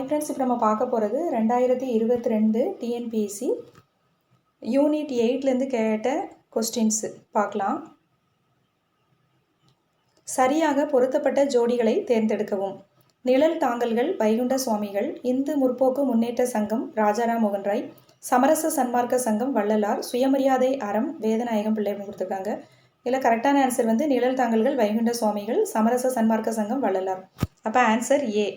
Friends, இப்போ நம்ம பார்க்க போகிறது 2022 டிஎன்பிஎஸ்சி யூனிட் 8லேருந்து கேட்ட கொஸ்டின்ஸு பார்க்கலாம். சரியாக பொருத்தப்பட்ட ஜோடிகளை தேர்ந்தெடுக்கவும். நிழல் தாங்கல்கள் வைகுண்ட சுவாமிகள், இந்து முற்போக்கு முன்னேற்ற சங்கம் ராஜாராம் மோகன் ராய், சமரச சன்மார்க்க சங்கம் வள்ளலார், சுயமரியாதை அறம் வேதநாயகம் பிள்ளை அப்படின்னு கொடுத்துருக்காங்க. இதில் கரெக்டான ஆன்சர் வந்து நிழல் தாங்கல்கள் வைகுண்ட சுவாமிகள், சமரச சன்மார்க்க சங்கம் வள்ளலார். அப்போ ஆன்சர் ஏ.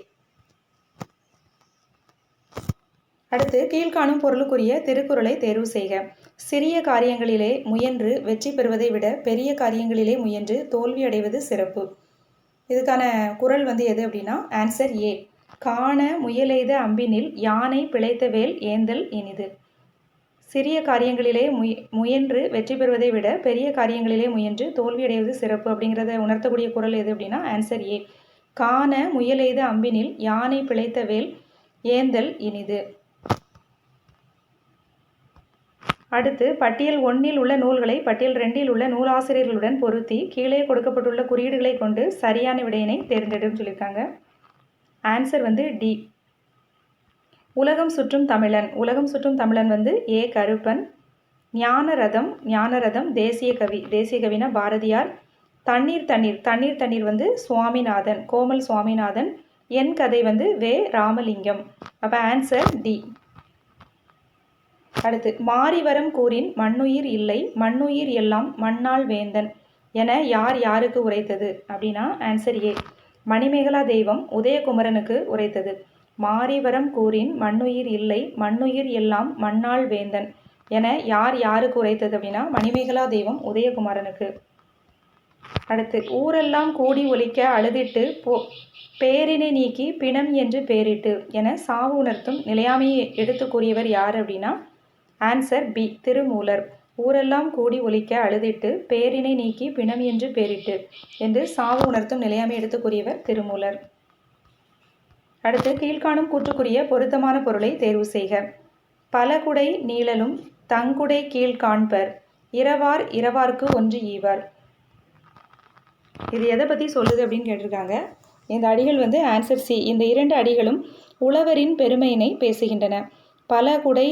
அடுத்து கீழ்காணும் பொருளுக்குரிய திருக்குறளை தேர்வு செய்க. சிறிய காரியங்களிலே முயன்று வெற்றி பெறுவதை விட பெரிய காரியங்களிலே முயன்று தோல்வி அடைவது சிறப்பு. இதுக்கான குறள் வந்து எது அப்படின்னா ஆன்சர் ஏ. காண முயலெய்த அம்பினில் யானை பிழைத்த வேல் ஏந்தல் இனிது. சிறிய காரியங்களிலே முயன்று வெற்றி பெறுவதை விட பெரிய காரியங்களிலே முயன்று தோல்வி அடைவது சிறப்பு அப்படிங்கிறத உணர்த்தக்கூடிய குறள் எது அப்படின்னா ஆன்சர் ஏ. காண முயலெய்த அம்பினில் யானை பிழைத்த வேல் ஏந்தல் இனிது. அடுத்து பட்டியல் 1ல் உள்ள நூல்களை பட்டியல் 2ல் உள்ள நூலாசிரியர்களுடன் பொருத்தி கீழே கொடுக்கப்பட்டுள்ள குறியீடுகளை கொண்டு சரியான விடையினை தேர்ந்தெடுன்னு சொல்லியிருக்காங்க. ஆன்சர் வந்து டி. உலகம் சுற்றும் தமிழன். உலகம் சுற்றும் தமிழன் வந்து ஏ. கருப்பன். ஞானரதம் தேசிய கவினா பாரதியார். தண்ணீர் தண்ணீர் வந்து சுவாமிநாதன், கோமல் சுவாமிநாதன். என் கதை வந்து வே. ராமலிங்கம். அப்போ ஆன்சர் டி. அடுத்து மாரிவரம் கூறின் மண்ணுயிர் இல்லை, மண்ணுயிர் எல்லாம் மண்ணாள் வேந்தன் என யார் யாருக்கு உரைத்தது அப்படின்னா ஆன்சர் ஏ. மணிமேகலா தெய்வம் உதயகுமரனுக்கு உரைத்தது. மாரிவரம் கூறின் மண்ணுயிர் இல்லை, மண்ணுயிர் எல்லாம் மண்ணாள் வேந்தன் என யார் யாருக்கு உரைத்தது அப்படின்னா மணிமேகலா தெய்வம் உதயகுமரனுக்கு. அடுத்து ஊரெல்லாம் கூடி ஒலிக்க அழுதிட்டு பேரினை நீக்கி பிணம் என்று பேரிட்டு என சாவு உணர்த்தும் நிலையாமையை எடுத்து கூறியவர் யார் அப்படின்னா ஆன்சர் பி. திருமூலர். ஊரெல்லாம் கூடி ஒலிக்க அழுதிட்டு பேரினை நீக்கி பிணம் என்று பேரிட்டு என்று சாவு உணர்த்தும் நிலையாமை எடுத்து கூறியவர் திருமூலர். அடுத்து கீழ்காணும் கூற்றுக்குரிய பொருத்தமான பொருளை தேர்வு செய்க. பலகுடை நீழலும் தங்குடை கீழ் காண்பர், இரவார் இரவார்க்கு ஒன்று ஈவார். இது எதை பற்றி சொல்லுது அப்படின்னு கேட்டிருக்காங்க. இந்த அடிகள் வந்து ஆன்சர் சி. இந்த 2 அடிகளும் உழவரின் பெருமையினை பேசுகின்றன. பலகுடை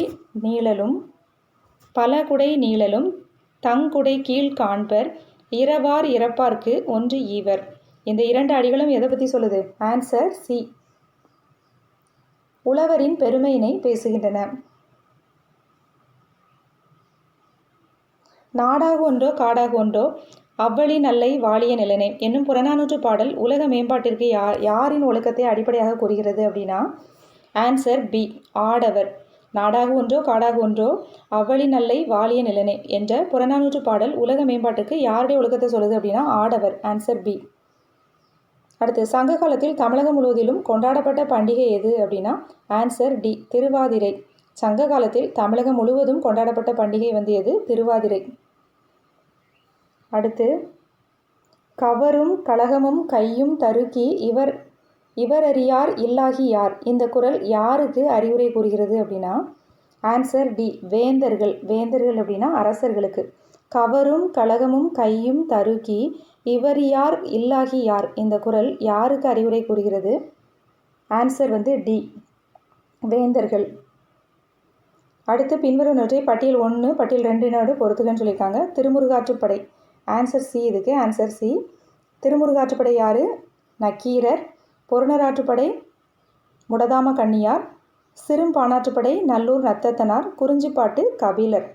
நீழலும் தங்குடை கீழ் காண்பர், இரவார் இரப்பார்க்கு ஒன்று ஈவர். இந்த 2 அடிகளும் எதை பற்றி சொல்லுது? Answer C. உழவரின் பெருமையினை பேசுகின்றன. நாடாக ஒன்றோ காடாக ஒன்றோ அவ்வழி நல்லை வாழிய நிலனே என்னும் புறநானூற்று பாடல் உலக மேம்பாட்டிற்கு யாரின் ஒழுக்கத்தை அடிப்படையாக கூறுகிறது அப்படின்னா ஆன்சர் பி. ஆடவர். நாடாக ஒன்றோ காடாக ஒன்றோ அவ்வழி நல்லை வாழிய நிலனே என்ற புறநானூற்று பாடல் உலக மேம்பாட்டுக்கு யாருடைய ஒழுக்கத்தை சொல்லுது அப்படின்னா ஆடவர். Answer B. அடுத்து சங்க காலத்தில் தமிழகம் முழுவதிலும் கொண்டாடப்பட்ட பண்டிகை எது அப்படின்னா ஆன்சர் டி. திருவாதிரை. சங்க காலத்தில் தமிழகம் முழுவதும் கொண்டாடப்பட்ட பண்டிகை வந்து எது? திருவாதிரை. அடுத்து கவரும் கலகமும் கையும் தருக்கி இவரறியார் இல்லாகி யார். இந்த குறள் யாருக்கு அறிவுரை கூறுகிறது அப்படின்னா ஆன்சர் டி. வேந்தர்கள். வேந்தர்கள் அப்படின்னா அரசர்களுக்கு. கவரும் கலகமும் கையும் தருக்கி இவரியார் இல்லாகி யார். இந்த குறள் யாருக்கு அறிவுரை கூறுகிறது? ஆன்சர் வந்து டி. வேந்தர்கள். அடுத்து பின்வருவனவற்றை பட்டியல் 1 பட்டியல் 2 பொறுத்துக்கன்னு சொல்லியிருக்காங்க. திருமுருகாற்றுப்படை. Answer C. இதுக்கு ஆன்சர் சி. திருமுருகாற்றுப்படை யார்? நக்கீரர். பொருணராற்றுப்படை முடதாம கண்ணியார். சிறும்பாணாற்றுப்படை நல்லூர் நத்தத்தனார். குறிஞ்சிப்பாட்டு கபிலர்.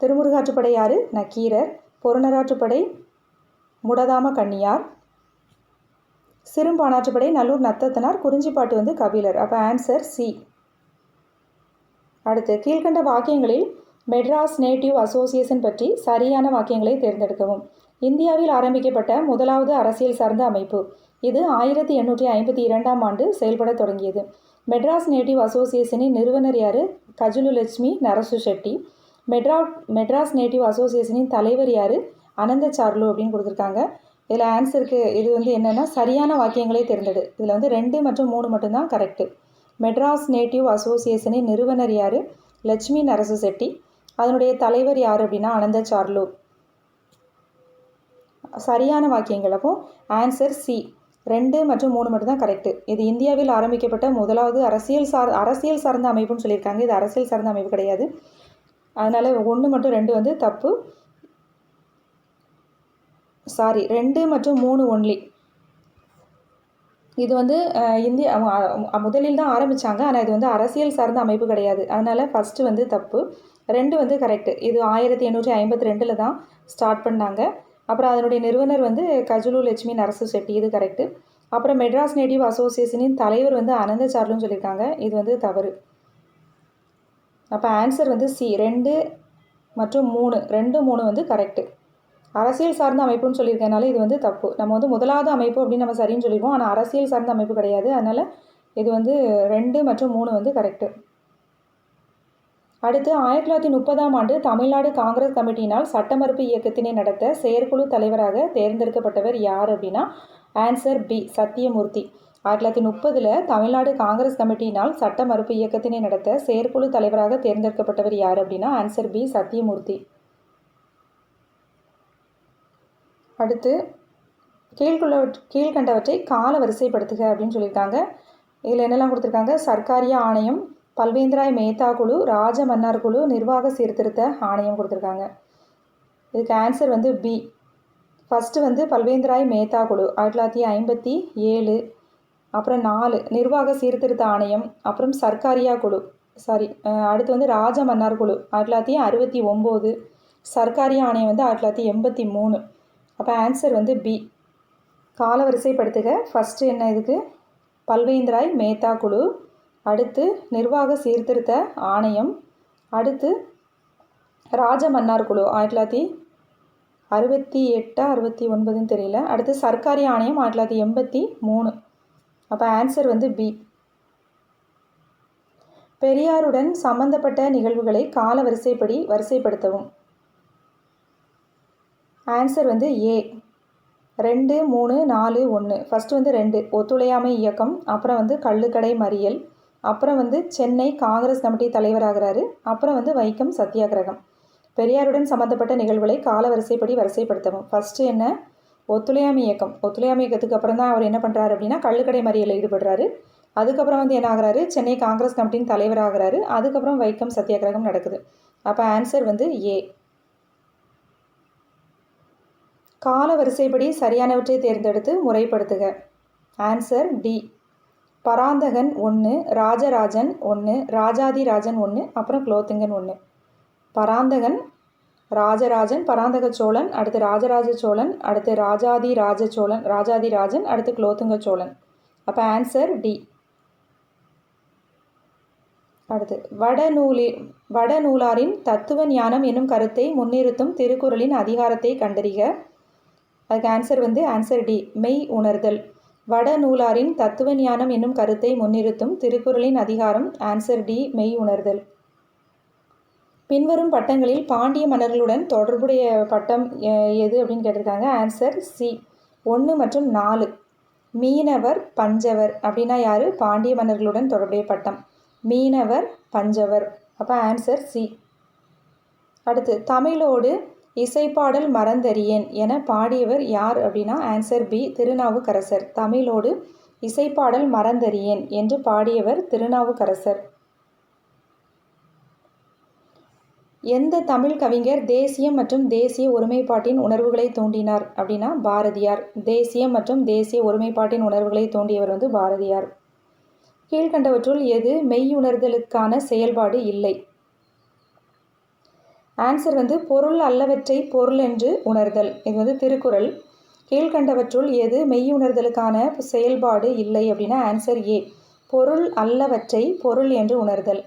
திருமுருகாற்றுப்படை யார்? நக்கீரர். பொருணராற்றுப்படை முடதாம கண்ணியார். சிறும்பாணாற்றுப்படை நல்லூர் நத்தத்தனார். குறிஞ்சிப்பாட்டு வந்து கபிலர். அப்போ ஆன்சர் சி. அடுத்து கீழ்கண்ட வாக்கியங்களில் மெட்ராஸ் நேட்டிவ் அசோசியேஷன் பற்றி சரியான வாக்கியங்களை தேர்ந்தெடுக்கவும். இந்தியாவில் ஆரம்பிக்கப்பட்ட முதலாவது அரசியல் சார்ந்த அமைப்பு. இது 1852ஆம் ஆண்டு செயல்பட தொடங்கியது. மெட்ராஸ் நேட்டிவ் அசோசியேஷனின் நிறுவனர் யார்? கஜுலுலட்சுமி நரசு செட்டி. மெட்ராஸ் நேட்டிவ் அசோசியேஷனின் தலைவர் யார்? அனந்த சார்லு அப்படின்னு கொடுத்துருக்காங்க. இதில் ஆன்சருக்கு இது வந்து என்னென்னா சரியான வாக்கியங்களை தேர்ந்தெடு. இதில் வந்து 2 மற்றும் 3 மட்டும்தான் கரெக்டு. மெட்ராஸ் நேட்டிவ் அசோசியேஷனின் நிறுவனர் யார்? லட்சுமி நரசு செட்டி. அதனுடைய தலைவர் யார் அப்படின்னா அனந்த சார்லு. சரியான வாக்கியங்கள். அப்போ ஆன்சர் சி. 2 மற்றும் 3 மட்டும் தான் கரெக்டு. இது இந்தியாவில் ஆரம்பிக்கப்பட்ட முதலாவது அரசியல் சார்ந்த அமைப்புன்னு சொல்லியிருக்காங்க. இது அரசியல் சார்ந்த அமைப்பு கிடையாது. அதனால் 1 மற்றும் 2 வந்து தப்பு. சாரி, 2 மற்றும் 3 ஒன்லி. இது வந்து முதலில் தான் ஆரம்பித்தாங்க. ஆனால் இது வந்து அரசியல் சார்ந்த அமைப்பு கிடையாது. அதனால் ஃபஸ்ட்டு வந்து தப்பு. 2 வந்து கரெக்டு. இது 1852 தான் ஸ்டார்ட் பண்ணாங்க. அப்புறம் அதனுடைய நிறுவனர் வந்து கஜுலு லட்சுமி நரசு செட்டி, இது கரெக்டு. அப்புறம் மெட்ராஸ் நேட்டிவ் அசோசியேஷனின் தலைவர் வந்து அனந்த சார்லுன்னு சொல்லியிருக்காங்க. இது வந்து தவறு. அப்போ ஆன்சர் வந்து சி, 2 மற்றும் 3, 2, 3 வந்து கரெக்டு. அரசியல் சார்ந்த அமைப்புன்னு சொல்லியிருக்கனால இது வந்து தப்பு. நம்ம வந்து முதலாவது அமைப்பு அப்படின்னு நம்ம சரின்னு சொல்லிடுவோம். ஆனால் அரசியல் சார்ந்த அமைப்பு கிடையாது. அதனால் இது வந்து 2 மற்றும் 3 வந்து கரெக்டு. அடுத்து 1930ஆம் ஆண்டு தமிழ்நாடு காங்கிரஸ் கமிட்டியினால் சட்ட மறுப்பு இயக்கத்தினை நடத்த செயற்குழு தலைவராக தேர்ந்தெடுக்கப்பட்டவர் யார் அப்படின்னா ஆன்சர் பி, சத்தியமூர்த்தி. 1930 தமிழ்நாடு காங்கிரஸ் கமிட்டியினால் சட்ட மறுப்பு இயக்கத்தினை நடத்த செயற்குழு தலைவராக தேர்ந்தெடுக்கப்பட்டவர் யார் அப்படின்னா ஆன்சர் பி, சத்தியமூர்த்தி. அடுத்து கீழ்கண்டவற்றை கால வரிசைப்படுத்துக அப்படின்னு சொல்லியிருக்காங்க. இதில் என்னெல்லாம் கொடுத்துருக்காங்க? சர்க்காரிய ஆணையம், பல்வேந்திராய் மேத்தா குழு, ராஜ மன்னார் குழு, நிர்வாக சீர்திருத்த ஆணையம் கொடுத்துருக்காங்க. இதுக்கு ஆன்சர் வந்து பி. ஃபஸ்ட்டு வந்து பல்வேந்திராய் மேத்தா குழு 1957, அப்புறம் 4 நிர்வாக சீர்திருத்த ஆணையம், அப்புறம் சர்க்காரியா குழு அடுத்து வந்து ராஜ மன்னார் குழு 1969, சர்க்காரிய ஆணையம் வந்து 1983. அப்போ ஆன்சர் வந்து பி. கால வரிசைப்படுத்துக. ஃபஸ்ட்டு என்ன இதுக்கு? பல்வேந்திராய் மேத்தா குழு, அடுத்து நிர்வாக சீர்திருத்த ஆணையம், அடுத்து ராஜ மன்னார் குழு 1968, 69ன்னு தெரியல, அடுத்து சர்க்காரி ஆணையம் 1983. அப்போ ஆன்சர் வந்து பி. பெரியாருடன் சம்பந்தப்பட்ட நிகழ்வுகளை கால வரிசைப்படி வரிசைப்படுத்தவும். ஆன்சர் வந்து ஏ, 2, 3, 4, 1. ஃபஸ்ட்டு வந்து 2 ஒத்துழையாமை இயக்கம், அப்புறம் வந்து கள்ளுக்கடை மறியல், அப்புறம் வந்து சென்னை காங்கிரஸ் கமிட்டி தலைவராகிறாரு, அப்புறம் வந்து வைக்கம் சத்தியாகிரகம். பெரியாருடன் சம்மந்தப்பட்ட நிகழ்வுகளை கால வரிசைப்படி வரிசைப்படுத்தவும். ஃபஸ்ட்டு என்ன? ஒத்துழையாமை இயக்கம். ஒத்துழையாமை இயக்கத்துக்கு அப்புறம் தான் அவர் என்ன பண்ணுறாரு அப்படின்னா கள்ளுக்கடை மறியலில் ஈடுபடுறாரு. அதுக்கப்புறம் வந்து என்ன ஆகிறாரு? சென்னை காங்கிரஸ் கமிட்டியின் தலைவராகிறாரு. அதுக்கப்புறம் வைக்கம் சத்தியாகிரகம் நடக்குது. அப்போ ஆன்சர் வந்து ஏ. கால வரிசைப்படி சரியானவற்றை தேர்ந்தெடுத்து முறைப்படுத்துக. Answer D. பராந்தகன் 1, ராஜராஜன் 1, ராஜாதிராஜன் 1, அப்புறம் குலோத்துங்கன் 1. பராந்தகன், ராஜராஜன், பராந்தக சோழன், அடுத்து ராஜராஜ சோழன், அடுத்து ராஜாதிராஜன், அடுத்து குலோத்துங்க சோழன். அப்போ ஆன்சர் டி. அடுத்து வடநூலாரின் தத்துவ ஞானம் என்னும் கருத்தை முன்னிறுத்தும் திருக்குறளின் அதிகாரத்தை கண்டறிக. அதுக்கு ஆன்சர் வந்து ஆன்சர் டி, மெய் உணர்தல். வடநூலாரின் தத்துவ ஞானம் என்னும் கருத்தை முன்னிறுத்தும் திருக்குறளின் அதிகாரம் ஆன்சர் டி, மெய் உணர்தல். பின்வரும் பட்டங்களில் பாண்டிய மன்னர்களுடன் தொடர்புடைய பட்டம் எது அப்படின்னு கேட்டிருக்காங்க. ஆன்சர் சி, 1 மற்றும் 4. மீனவர், பஞ்சவர் அப்படின்னா யார்? பாண்டிய மன்னர்களுடன் தொடர்புடைய பட்டம் மீனவர், பஞ்சவர். அப்போ ஆன்சர் சி. அடுத்து தமிழோடு இசைப்பாடல் மறந்தறியேன் என பாடியவர் யார் அப்படின்னா ஆன்சர் பி, திருநாவுக்கரசர். தமிழோடு இசைப்பாடல் மறந்தறியேன் என்று பாடியவர் திருநாவுக்கரசர். எந்த தமிழ் கவிஞர் தேசியம் மற்றும் தேசிய ஒருமைப்பாட்டின் உணர்வுகளை தூண்டினார் அப்படின்னா பாரதியார். தேசியம் மற்றும் தேசிய ஒருமைப்பாட்டின் உணர்வுகளை தூண்டியவர் வந்து பாரதியார். கீழ்கண்டவற்றுள் எது மெய்யுணர்தலுக்கான செயல்பாடு இல்லை? ஆன்சர் வந்து பொருள் அல்லவற்றை பொருள் என்று உணர்தல். இது வந்து திருக்குறள். கீழ்கண்டவற்றுள் எது மெய்யுணர்தலுக்கான செயல்பாடு இல்லை அப்படின்னா ஆன்சர் ஏ, பொருள் அல்லவற்றை பொருள் என்று உணர்தல்.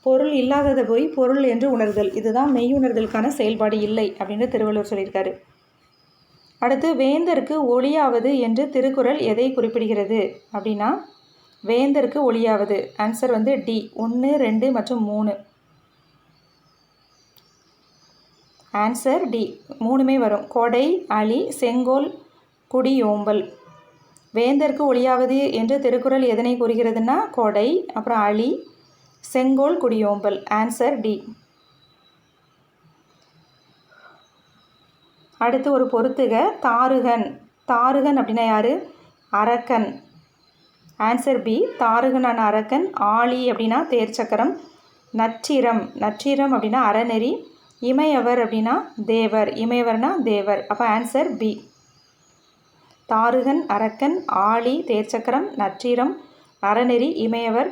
பொருள் இல்லாததை போய் பொருள் என்று உணர்தல், இதுதான் மெய்யுணர்தலுக்கான செயல்பாடு இல்லை அப்படின்னு திருவள்ளுவர் சொல்லியிருக்காரு. அடுத்து வேந்தருக்கு ஒளியாவது என்று திருக்குறள் எதை குறிப்பிடுகிறது அப்படின்னா வேந்தருக்கு ஒளியாவது. ஆன்சர் வந்து டி, 1, 2 மற்றும் 3. ஆன்சர் டி, 3மே வரும். கொடை, அழி, செங்கோல், குடியோம்பல். வேந்தருக்கு ஒளியாவது என்று திருக்குறள் எதனை கூறுகிறதுனா கொடை, அப்புறம் அழி, செங்கோல், குடியோம்பல். Answer D. அடுத்து ஒரு பொறுத்துக. தாருகன் அப்படின்னா யார்? அரக்கன். Answer B. தாருகனான அரக்கன். ஆழி அப்படின்னா தேர்ச்சக்கரம். நற்றிரம். நற்றிரம் அப்படின்னா அறநெறி. இமையவர் அப்படின்னா தேவர். இமையவர்னா தேவர். அப்போ ஆன்சர் பி. தாருகன், அரக்கன், ஆழி, தேர்ச்சக்கரம், நற்றிரம், அறநெறி, இமையவர்.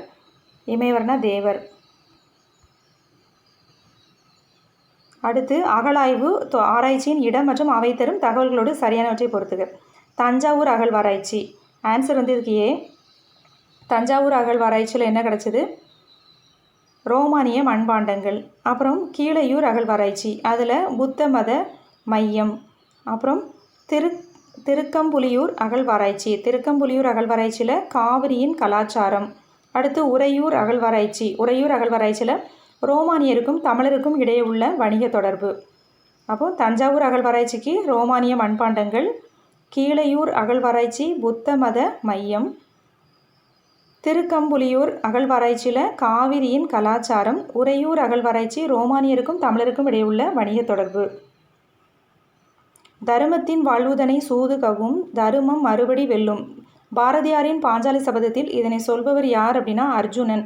இமையவர்னா தேவர். அடுத்து அகழாய்வு ஆராய்ச்சியின் இடம் மற்றும் அவை தரும் தகவல்களோடு சரியானவற்றை பொறுத்துக. தஞ்சாவூர் அகழ்வாராய்ச்சி. ஆன்சர் வந்து இதுக்கு ஏ. தஞ்சாவூர் அகழ்வாராய்ச்சியில் என்ன கிடச்சிது? ரோமானிய மண்பாண்டங்கள். அப்புறம் கீழையூர் அகழ்வாராய்ச்சி, அதில் புத்த மத மையம். அப்புறம் திருக்கம்புலியூர் அகழ்வாராய்ச்சி. திருக்கம்புலியூர் அகழ்வாராய்ச்சியில் காவிரியின் கலாச்சாரம். அடுத்து உறையூர் அகழ்வாராய்ச்சி. உறையூர் அகழ்வாராய்ச்சியில் ரோமானியருக்கும் தமிழருக்கும் இடையே உள்ள வணிக தொடர்பு. அப்போது தஞ்சாவூர் அகழ்வாராய்ச்சிக்கு ரோமானிய மண்பாண்டங்கள், கீழையூர் அகழ்வாராய்ச்சி புத்த மத மையம், திருக்கம்புலியூர் அகழ்வாராய்ச்சியில் காவிரியின் கலாச்சாரம், உறையூர் அகழ்வாராய்ச்சி ரோமானியருக்கும் தமிழருக்கும் இடையே உள்ள வணிக தொடர்பு. தருமத்தின் வாழ்வுதனை சூது கவும் தருமம் மறுபடி வெல்லும். பாரதியாரின் பாஞ்சாலி சபதத்தில் இதனை சொல்பவர் யார் அப்படின்னா அர்ஜுனன்.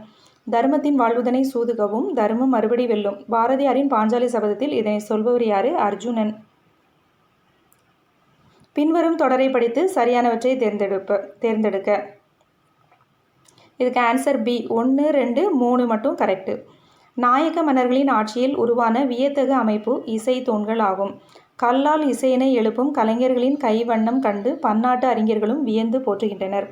தருமத்தின் வாழ்வுதனை சூதுகவும் தருமம் மறுபடி வெல்லும். பாரதியாரின் பாஞ்சாலி சபதத்தில் இதனை சொல்பவர் யாரு? அர்ஜுனன். பின்வரும் தொடரை படித்து சரியானவற்றை தேர்ந்தெடுக்க. இதுக்கு ஆன்சர் பி. 1, 2, 3 மட்டும் கரெக்டு. நாயக்க மன்னர்களின் ஆட்சியில் உருவான வியத்தகு அமைப்பு இசை தூண்கள் ஆகும். கல்லால் இசையினை எழுப்பும் கலைஞர்களின் கைவண்ணம் கண்டு பன்னாட்டு அறிஞர்களும் வியந்து போற்றுகின்றனர்.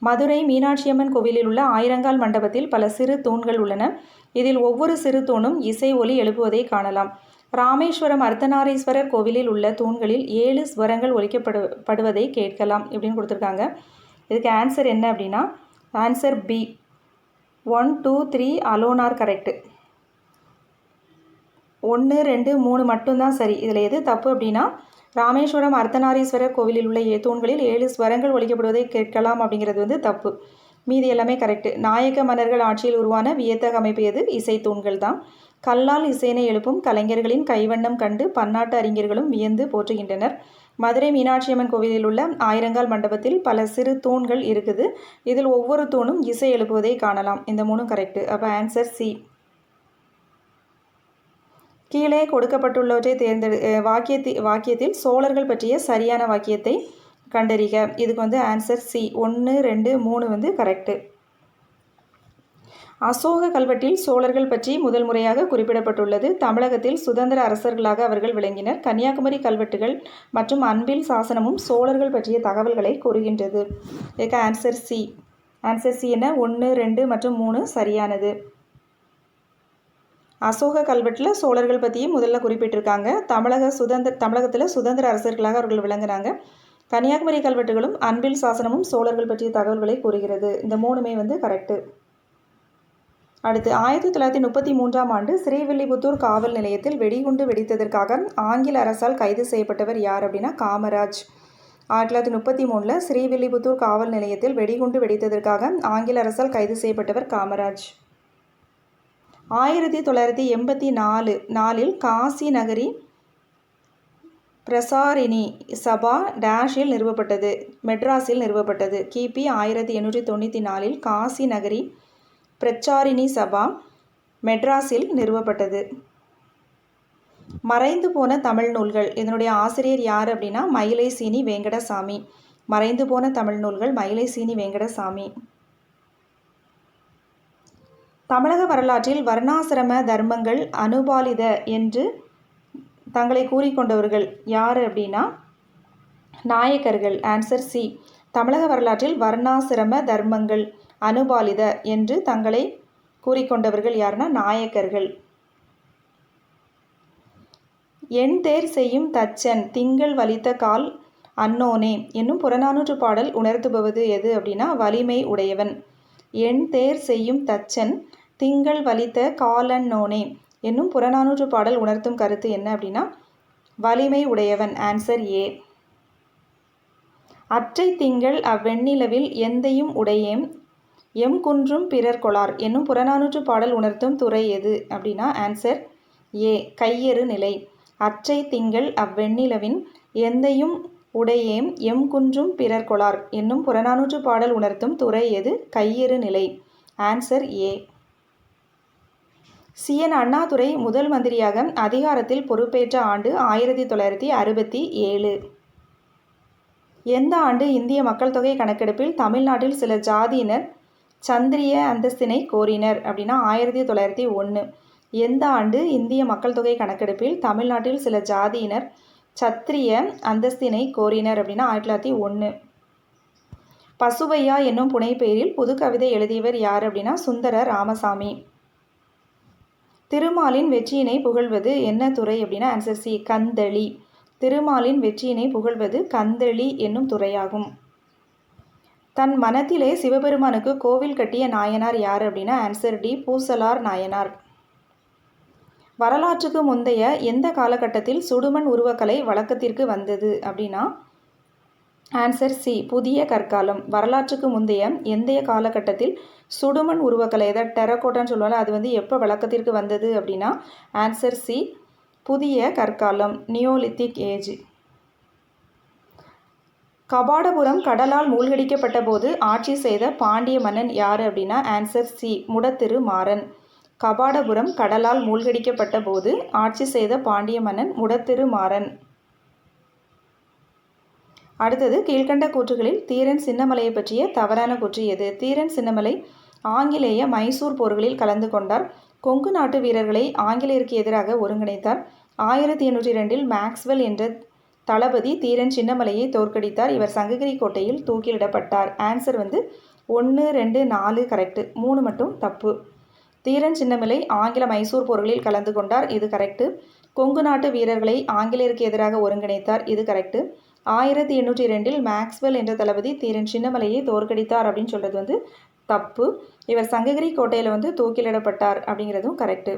மதுரை மீனாட்சியம்மன் கோவிலில் உள்ள ஆயிரங்கால் மண்டபத்தில் பல சிறு தூண்கள் உள்ளன. இதில் ஒவ்வொரு சிறு தூணும் இசை ஒலி எழுப்புவதை காணலாம். ராமேஸ்வரம் அர்த்தநாரீஸ்வரர் கோவிலில் உள்ள தூண்களில் 7 ஸ்வரங்கள் ஒலிக்கப்படுவதை கேட்கலாம் இப்படின்னு கொடுத்துருக்காங்க. இதுக்கு ஆன்சர் என்ன அப்படின்னா answer B. 1, 2, 3 alone are correct. 1, 2, 3 மட்டும்தான் சரி. இதில் எது தப்பு அப்படின்னா ராமேஸ்வரம் அர்த்தநாரீஸ்வரர் கோவிலில் உள்ள தூண்களில் 7 ஸ்வரங்கள் ஒலிக்கப்படுவதை கேட்கலாம் அப்படிங்கிறது வந்து தப்பு. மீதி எல்லாமே கரெக்டு. நாயக்க மன்னர்கள் ஆட்சியில் உருவான வியத்தகு அமைப்பு எது? இசை தூண்கள் தான். கல்லால் இசையினை எழுப்பும் கலைஞர்களின் கைவண்ணம் கண்டு பன்னாட்டு அறிஞர்களும் வியந்து போற்றுகின்றனர். மதுரை மீனாட்சியம்மன் கோவிலில் உள்ள ஆயிரங்கால் மண்டபத்தில் பல சிறு தூண்கள் இருக்குது. இதில் ஒவ்வொரு தூணும் இசை எழுப்புவதை காணலாம். இந்த 3 கரெக்டு. அப்போ ஆன்சர் சி. கீழே கொடுக்கப்பட்டுள்ளவற்றை வாக்கியத்தில் சோழர்கள் பற்றிய சரியான வாக்கியத்தை கண்டறிக. இதுக்கு வந்து ஆன்சர் சி. 1, 2, 3 வந்து கரெக்டு. அசோக கல்வெட்டில் சோழர்கள் பற்றி முதல் முறையாக குறிப்பிடப்பட்டுள்ளது. தமிழகத்தில் சுதந்திர அரசர்களாக அவர்கள் விளங்கினர். கன்னியாகுமரி கல்வெட்டுகள் மற்றும் அன்பில் சாசனமும் சோழர்கள் பற்றிய தகவல்களை கூறுகின்றது. இதுக்கு ஆன்சர் சி. ஆன்சர் சி என்ன? 1, 2 மற்றும் 3 சரியானது. அசோக கல்வெட்டில் சோழர்கள் பற்றியும் முதல்ல குறிப்பிட்டிருக்காங்க. தமிழகத்தில் சுதந்திர அரசர்களாக அவர்கள் விளங்குறாங்க. கன்னியாகுமரி கல்வெட்டுகளும் அன்பில் சாசனமும் சோழர்கள் பற்றிய தகவல்களை கூறுகிறது. இந்த 3மே வந்து கரெக்டு. அடுத்து 1933ஆம் ஆண்டு ஸ்ரீவில்லிபுத்தூர் காவல் நிலையத்தில் வெடிகுண்டு வெடித்ததற்காக ஆங்கில அரசால் கைது செய்யப்பட்டவர் யார் அப்படின்னா காமராஜ். 1933 ஸ்ரீவில்லிபுத்தூர் காவல் நிலையத்தில் வெடிகுண்டு வெடித்ததற்காக ஆங்கில அரசால் கைது செய்யப்பட்டவர் காமராஜ். 1984 காசி நகரி பிரசாரிணி சபா டேஷில் நிறுவப்பட்டது. மெட்ராஸில் நிறுவப்பட்டது. கிபி 1894 காசி நகரி பிரச்சாரிணி சபா மெட்ராஸில் நிறுவப்பட்டது. மறைந்து போன தமிழ் நூல்கள். இதனுடைய ஆசிரியர் யார் அப்படின்னா மயிலை சீனி வெங்கடசாமி. மறைந்து போன தமிழ் நூல்கள் மயிலை சீனி வெங்கடசாமி. தமிழக வரலாற்றில் வர்ணாசிரம தர்மங்கள் அனுபாலித என்று தங்களை கூறிக்கொண்டவர்கள் யார் அப்படின்னா நாயக்கர்கள். Answer C. தமிழக வரலாற்றில் வர்ணாசிரம தர்மங்கள் அனுபாலித என்று தங்களை கூறிக்கொண்டவர்கள் யாருன்னா நாயக்கர்கள். என் தேர் செய்யும் தச்சன் திங்கள் வலித்த கால் அன்னோனே என்னும் புறநானூற்று பாடல் உணர்த்துபவது எது அப்படின்னா வலிமை உடையவன். என் தேர் செய்யும் தச்சன் திங்கள் வலித்த காலன்னோனே என்னும் புறநானூற்று பாடல் உணர்த்தும் கருத்து என்ன அப்படின்னா வலிமை உடையவன். Answer A. அற்றை திங்கள் அவ்வெண்ணிலவில் எந்தையும் உடையேம் எம் குன்றும் பிறர் கொளார் என்னும் புறநானூற்று பாடல் உணர்த்தும் துறை எது அப்படின்னா ஆன்சர் ஏ. கையறு நிலை. அற்றை திங்கள் அவ்வெண்ணிலவின் எந்தையும் உடையேம் எம் குன்றும் பிறர் கொளார் என்னும் புறநானூற்று பாடல் உணர்த்தும் துறை எது? கையறு நிலை. Answer A. சி.என். அண்ணாதுரை முதல் மந்திரியாக அதிகாரத்தில் பொறுப்பேற்ற ஆண்டு 1967. எந்த ஆண்டு இந்திய மக்கள் தொகை கணக்கெடுப்பில் தமிழ்நாட்டில் சில ஜாதியினர் சந்திரிய அந்தஸ்தினை கோரினர் அப்படின்னா 1901. எந்த ஆண்டு இந்திய மக்கள் தொகை கணக்கெடுப்பில் தமிழ்நாட்டில் சில ஜாதியினர் சத்திரிய அந்தஸ்தினை கோரினர் அப்படின்னா 1901. பசுவையா என்னும் புனைப்பெயரில் புதுக்கவிதை எழுதியவர் யார் அப்படின்னா சுந்தர ராமசாமி. திருமாலின் வெற்றியினை புகழ்வது என்ன துறை அப்படின்னா ஆன்சர் சி, கந்தளி. திருமாலின் வெற்றியினை புகழ்வது கந்தளி என்னும் துறையாகும். தன் மனத்திலே சிவபெருமானுக்கு கோவில் கட்டிய நாயனார் யார் அப்படின்னா ஆன்சர் டி, பூசலார் நாயனார். வரலாற்றுக்கு முந்தைய எந்த காலகட்டத்தில் சுடுமண் உருவக்கலை வழக்கத்திற்கு வந்தது அப்படின்னா ஆன்சர் சி, புதிய கற்காலம். வரலாற்றுக்கு முந்தைய எந்த காலகட்டத்தில் சுடுமண் உருவக்கலை, ஏதாவது டெரக்கோட்டான்னு சொல்லுவாங்க, அது எப்போ வழக்கத்திற்கு வந்தது அப்படின்னா ஆன்சர் சி, புதிய கற்காலம், நியோலித்திக் ஏஜ். கபாடபுரம் கடலால் மூழ்கடிக்கப்பட்ட போது ஆட்சி செய்த பாண்டிய மன்னன் யார் அப்படின்னா ஆன்சர் சி, முடத்திருமாறன். கபாடபுரம் கடலால் மூழ்கடிக்கப்பட்ட போது ஆட்சி செய்த பாண்டிய மன்னன் முடத்திருமாறன். அடுத்தது, கீழ்கண்ட கூற்றுகளில் தீரன் சின்னமலையை பற்றிய தவறான கூற்று எது? தீரன் சின்னமலை ஆங்கிலேய மைசூர் போர்களில் கலந்து கொண்டார். கொங்கு நாட்டு வீரர்களை ஆங்கிலேயருக்கு எதிராக ஒருங்கிணைத்தார். 1802 மேக்ஸ்வெல் என்ற தளபதி தீரன் சின்னமலையை தோற்கடித்தார். இவர் சங்ககிரி கோட்டையில் தூக்கிலிடப்பட்டார். ஆன்சர் 1, 2, 4 கரெக்டு, 3 மட்டும் தப்பு. தீரன் சின்னமலை ஆங்கில மைசூர் போர்களில் கலந்து கொண்டார், இது கரெக்டு. கொங்கு நாட்டு வீரர்களை ஆங்கிலேயருக்கு எதிராக ஒருங்கிணைத்தார், இது கரெக்டு. 1802 மேக்ஸ்வெல் என்ற தளபதி தீரன் சின்னமலையை தோற்கடித்தார் அப்படின்னு சொல்கிறது தப்பு. இவர் சங்ககிரி கோட்டையில் தூக்கிலிடப்பட்டார் அப்படிங்கிறதும் கரெக்டு.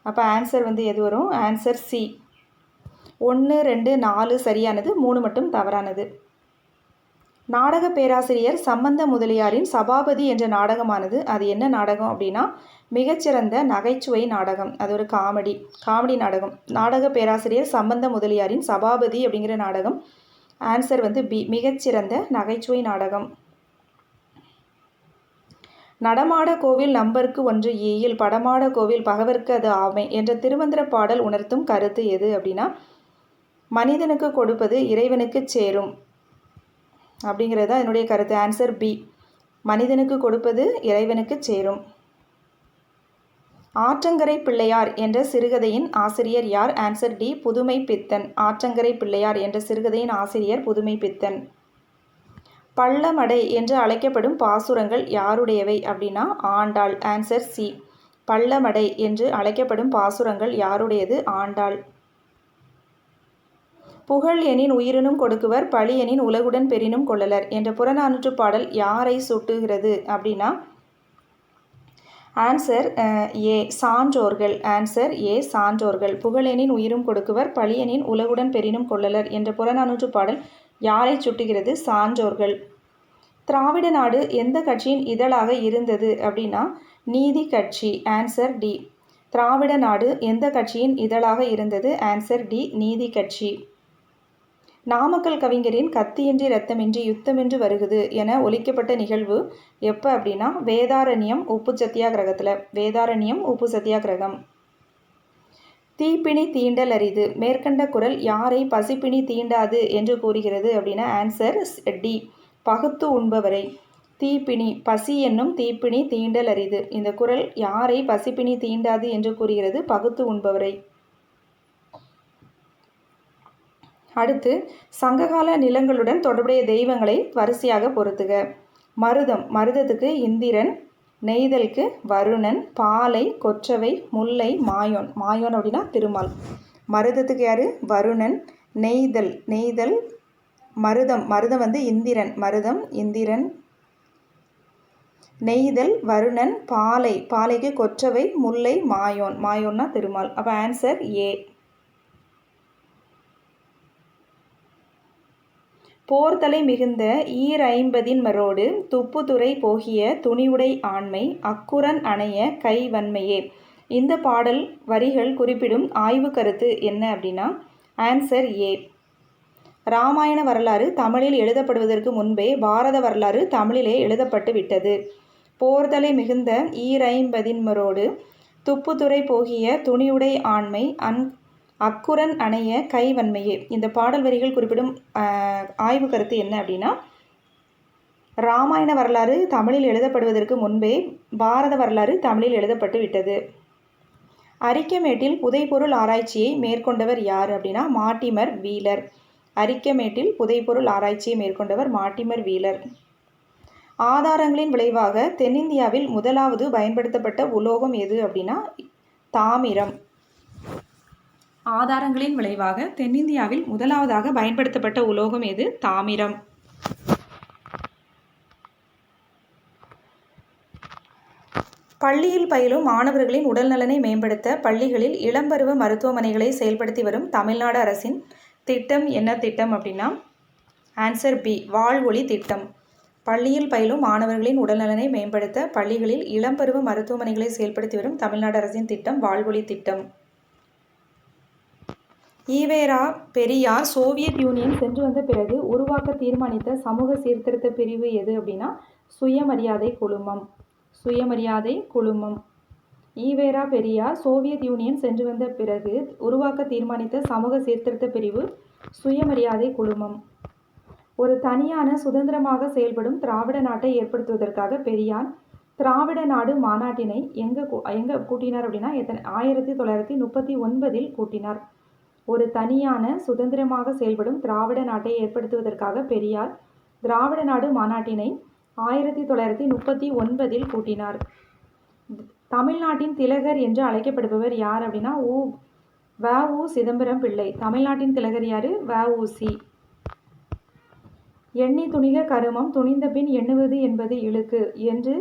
அப்போ ஆன்சர் எது வரும்? ஆன்சர் சி, 1, 2, 4 சரியானது, 3 மட்டும் தவறானது. நாடக பேராசிரியர் சம்பந்த முதலியாரின் சபாபதி என்ற நாடகமானது அது என்ன நாடகம் அப்படின்னா மிகச்சிறந்த நகைச்சுவை நாடகம். அது ஒரு காமெடி நாடகம். நாடக பேராசிரியர் சம்பந்த முதலியாரின் சபாபதி அப்படிங்கிற நாடகம். ஆன்சர் பி, மிகச்சிறந்த நகைச்சுவை நாடகம். நடமாட கோவில் நம்பருக்கு 1 ஈயில் படமாட கோவில் பகவர்க்கு அது ஆமை என்ற திருமந்திர பாடல் உணர்த்தும் கருத்து எது அப்படின்னா மனிதனுக்கு கொடுப்பது இறைவனுக்கு சேரும் அப்படிங்கிறது தான் என்னுடைய கருத்து. ஆன்சர் பி, மனிதனுக்கு கொடுப்பது இறைவனுக்கு சேரும். ஆற்றங்கரை பிள்ளையார் என்ற சிறுகதையின் ஆசிரியர் யார்? ஆன்சர் டி, புதுமை பித்தன். ஆற்றங்கரை பிள்ளையார் என்ற சிறுகதையின் ஆசிரியர் புதுமை பித்தன். பள்ளமடை என்று அழைக்கப்படும் பாசுரங்கள் யாருடையவை அப்படின்னா ஆண்டாள். ஆன்சர் சி, பள்ளமடை என்று அழைக்கப்படும் பாசுரங்கள் யாருடையது? ஆண்டாள். புகழ் எனின் உயிரினும் கொடுக்குவர், பழி எனின் உலகுடன் பெரினும் கொள்ளலர் என்ற புறநானூற்று பாடல் யாரை சுட்டுகிறது அப்படின்னா ஆன்சர் ஏ, சான்றோர்கள். ஆன்சர் ஏ, சான்றோர்கள். புகழெனின் உயிரும் கொடுக்குவர், பழியெனின் உலகுடன் பெரினும் கொள்ளலர் என்ற புறநானூற்று பாடல் யாரை சுட்டுகிறது? சான்றோர்கள். திராவிட நாடு எந்த கட்சியின் இதழாக இருந்தது அப்படின்னா நீதி கட்சி. ஆன்சர் டி, திராவிட நாடு எந்த கட்சியின் இதழாக இருந்தது? ஆன்சர் டி, நீதி கட்சி. நாமக்கல் கவிஞரின் கத்தியின்றி இரத்தமின்றி யுத்தமின்றி வருகுது என ஒலிக்கப்பட்ட நிகழ்வு எப்போ அப்படின்னா வேதாரண்யம் உப்பு சத்தியாகிரகத்தில். வேதாரண்யம் உப்பு சத்தியாகிரகம். தீப்பிணி தீண்டல் அரிது மேற்கண்ட குறள் யாரை பசிப்பிணி தீண்டாது என்று கூறுகிறது அப்படின்னா ஆன்சர் டி, பகுத்து உண்பவரை. தீப்பிணி, பசி என்னும் தீப்பிணி தீண்டல் அரிது. இந்த குறள் யாரை பசிப்பிணி தீண்டாது என்று கூறுகிறது? பகுத்து உண்பவரை. அடுத்து, சங்ககால நிலங்களுடன் தொடர்புடைய தெய்வங்களை வரிசையாக பொருத்துக. மருதம், மருதத்துக்கு இந்திரன். நெய்தலுக்கு வருணன். பாலை, கொற்றவை, முல்லை, மாயோன். மாயோன் அப்படின்னா திருமால். மருதத்துக்கு யார்? வருணன். நெய்தல் மருதம், மருதம் இந்திரன். மருதம் இந்திரன். நெய்தல் வருணன். பாலைக்கு கொற்றவை, முல்லை, மாயோன். மாயோன்னா திருமால். அப்போ ஆன்சர் ஏ. போர்த்தலை மிகுந்த ஈர்50 மரோடு துப்புதுறை போகிய துணிவுடை ஆண்மை அக்குரன் அணைய கைவன்மையே. இந்த பாடல் வரிகள் குறிப்பிடும் ஆய்வு கருத்து என்ன அப்படின்னா ஆன்சர் ஏ. இராமாயண வரலாறு தமிழில் எழுதப்படுவதற்கு முன்பே பாரத வரலாறு தமிழிலே எழுதப்பட்டு விட்டது. போர்தலை மிகுந்த ஈரைம்பதின்மரோடு துப்புதுறை போகிய துணியுடை ஆண்மை அக்குரன் அணைய கைவன்மையே. இந்த பாடல் வரிகள் குறிப்பிடும் ஆய்வு கருத்து என்ன அப்படின்னா, இராமாயண வரலாறு தமிழில் எழுதப்படுவதற்கு முன்பே பாரத வரலாறு தமிழில் எழுதப்பட்டு விட்டது. அரிக்கமேட்டில் புதைபொருள் ஆராய்ச்சியை மேற்கொண்டவர் யார் அப்படின்னா மார்ட்டிமர் வீலர். அரிக்கமேட்டில் புதைபொருள் ஆராய்ச்சியை மேற்கொண்டவர் மார்ட்டிமர் வீலர். ஆதாரங்களின் விளைவாக தென்னிந்தியாவில் முதலாவது பயன்படுத்தப்பட்ட உலோகம் எது அப்படின்னா தாமிரம். ஆதாரங்களின் விளைவாக தென்னிந்தியாவில் முதலாவதாக பயன்படுத்தப்பட்ட உலோகம் எது? தாமிரம். பள்ளியில் பயிலும் மாணவர்களின் உடல்நலனை மேம்படுத்த பள்ளிகளில் இளம்பருவ மருத்துவமனைகளை செயல்படுத்தி வரும் தமிழ்நாடு அரசின் திட்டம் என்ன திட்டம் அப்படின்னா ஆன்சர் பி, வாழ்வொளி திட்டம். பள்ளியில் பயிலும் மாணவர்களின் உடல்நலனை மேம்படுத்த பள்ளிகளில் இளம்பருவ மருத்துவமனைகளை செயல்படுத்தி வரும் தமிழ்நாடு அரசின் திட்டம் வாழ்வொளி திட்டம். ஈவேரா பெரியார் சோவியத் யூனியன் சென்று வந்த பிறகு உருவாக்க தீர்மானித்த சமூக சீர்திருத்த பிரிவு எது அப்படின்னா சுயமரியாதை குழுமம். சுயமரியாதை குழுமம். ஈவேரா பெரியார் சோவியத் யூனியன் சென்று வந்த பிறகு உருவாக்க தீர்மானித்த சமூக சீர்திருத்த பிரிவு சுயமரியாதை குழுமம். ஒரு தனியான சுதந்திரமாக செயல்படும் திராவிட நாட்டை ஏற்படுத்துவதற்காக பெரியார் திராவிட நாடு மாநாட்டினை எங்க கூட்டினார் அப்படின்னா 1939 கூட்டினார். ஒரு தனியான சுதந்திரமாக செயல்படும் திராவிட நாட்டை ஏற்படுத்துவதற்காக பெரியார் திராவிட நாடு மாநாட்டினை 1939 கூட்டினார். தமிழ்நாட்டின் திலகர் என்று அழைக்கப்படுபவர் யார் அப்படின்னா வ.உ. சிதம்பரம் பிள்ளை. தமிழ்நாட்டின் திலகர் யாரு? வ.உ.சி. எண்ணி துணிக கருமம் துணிந்த பின் எண்ணுவது என்பது இழுக்கு என்று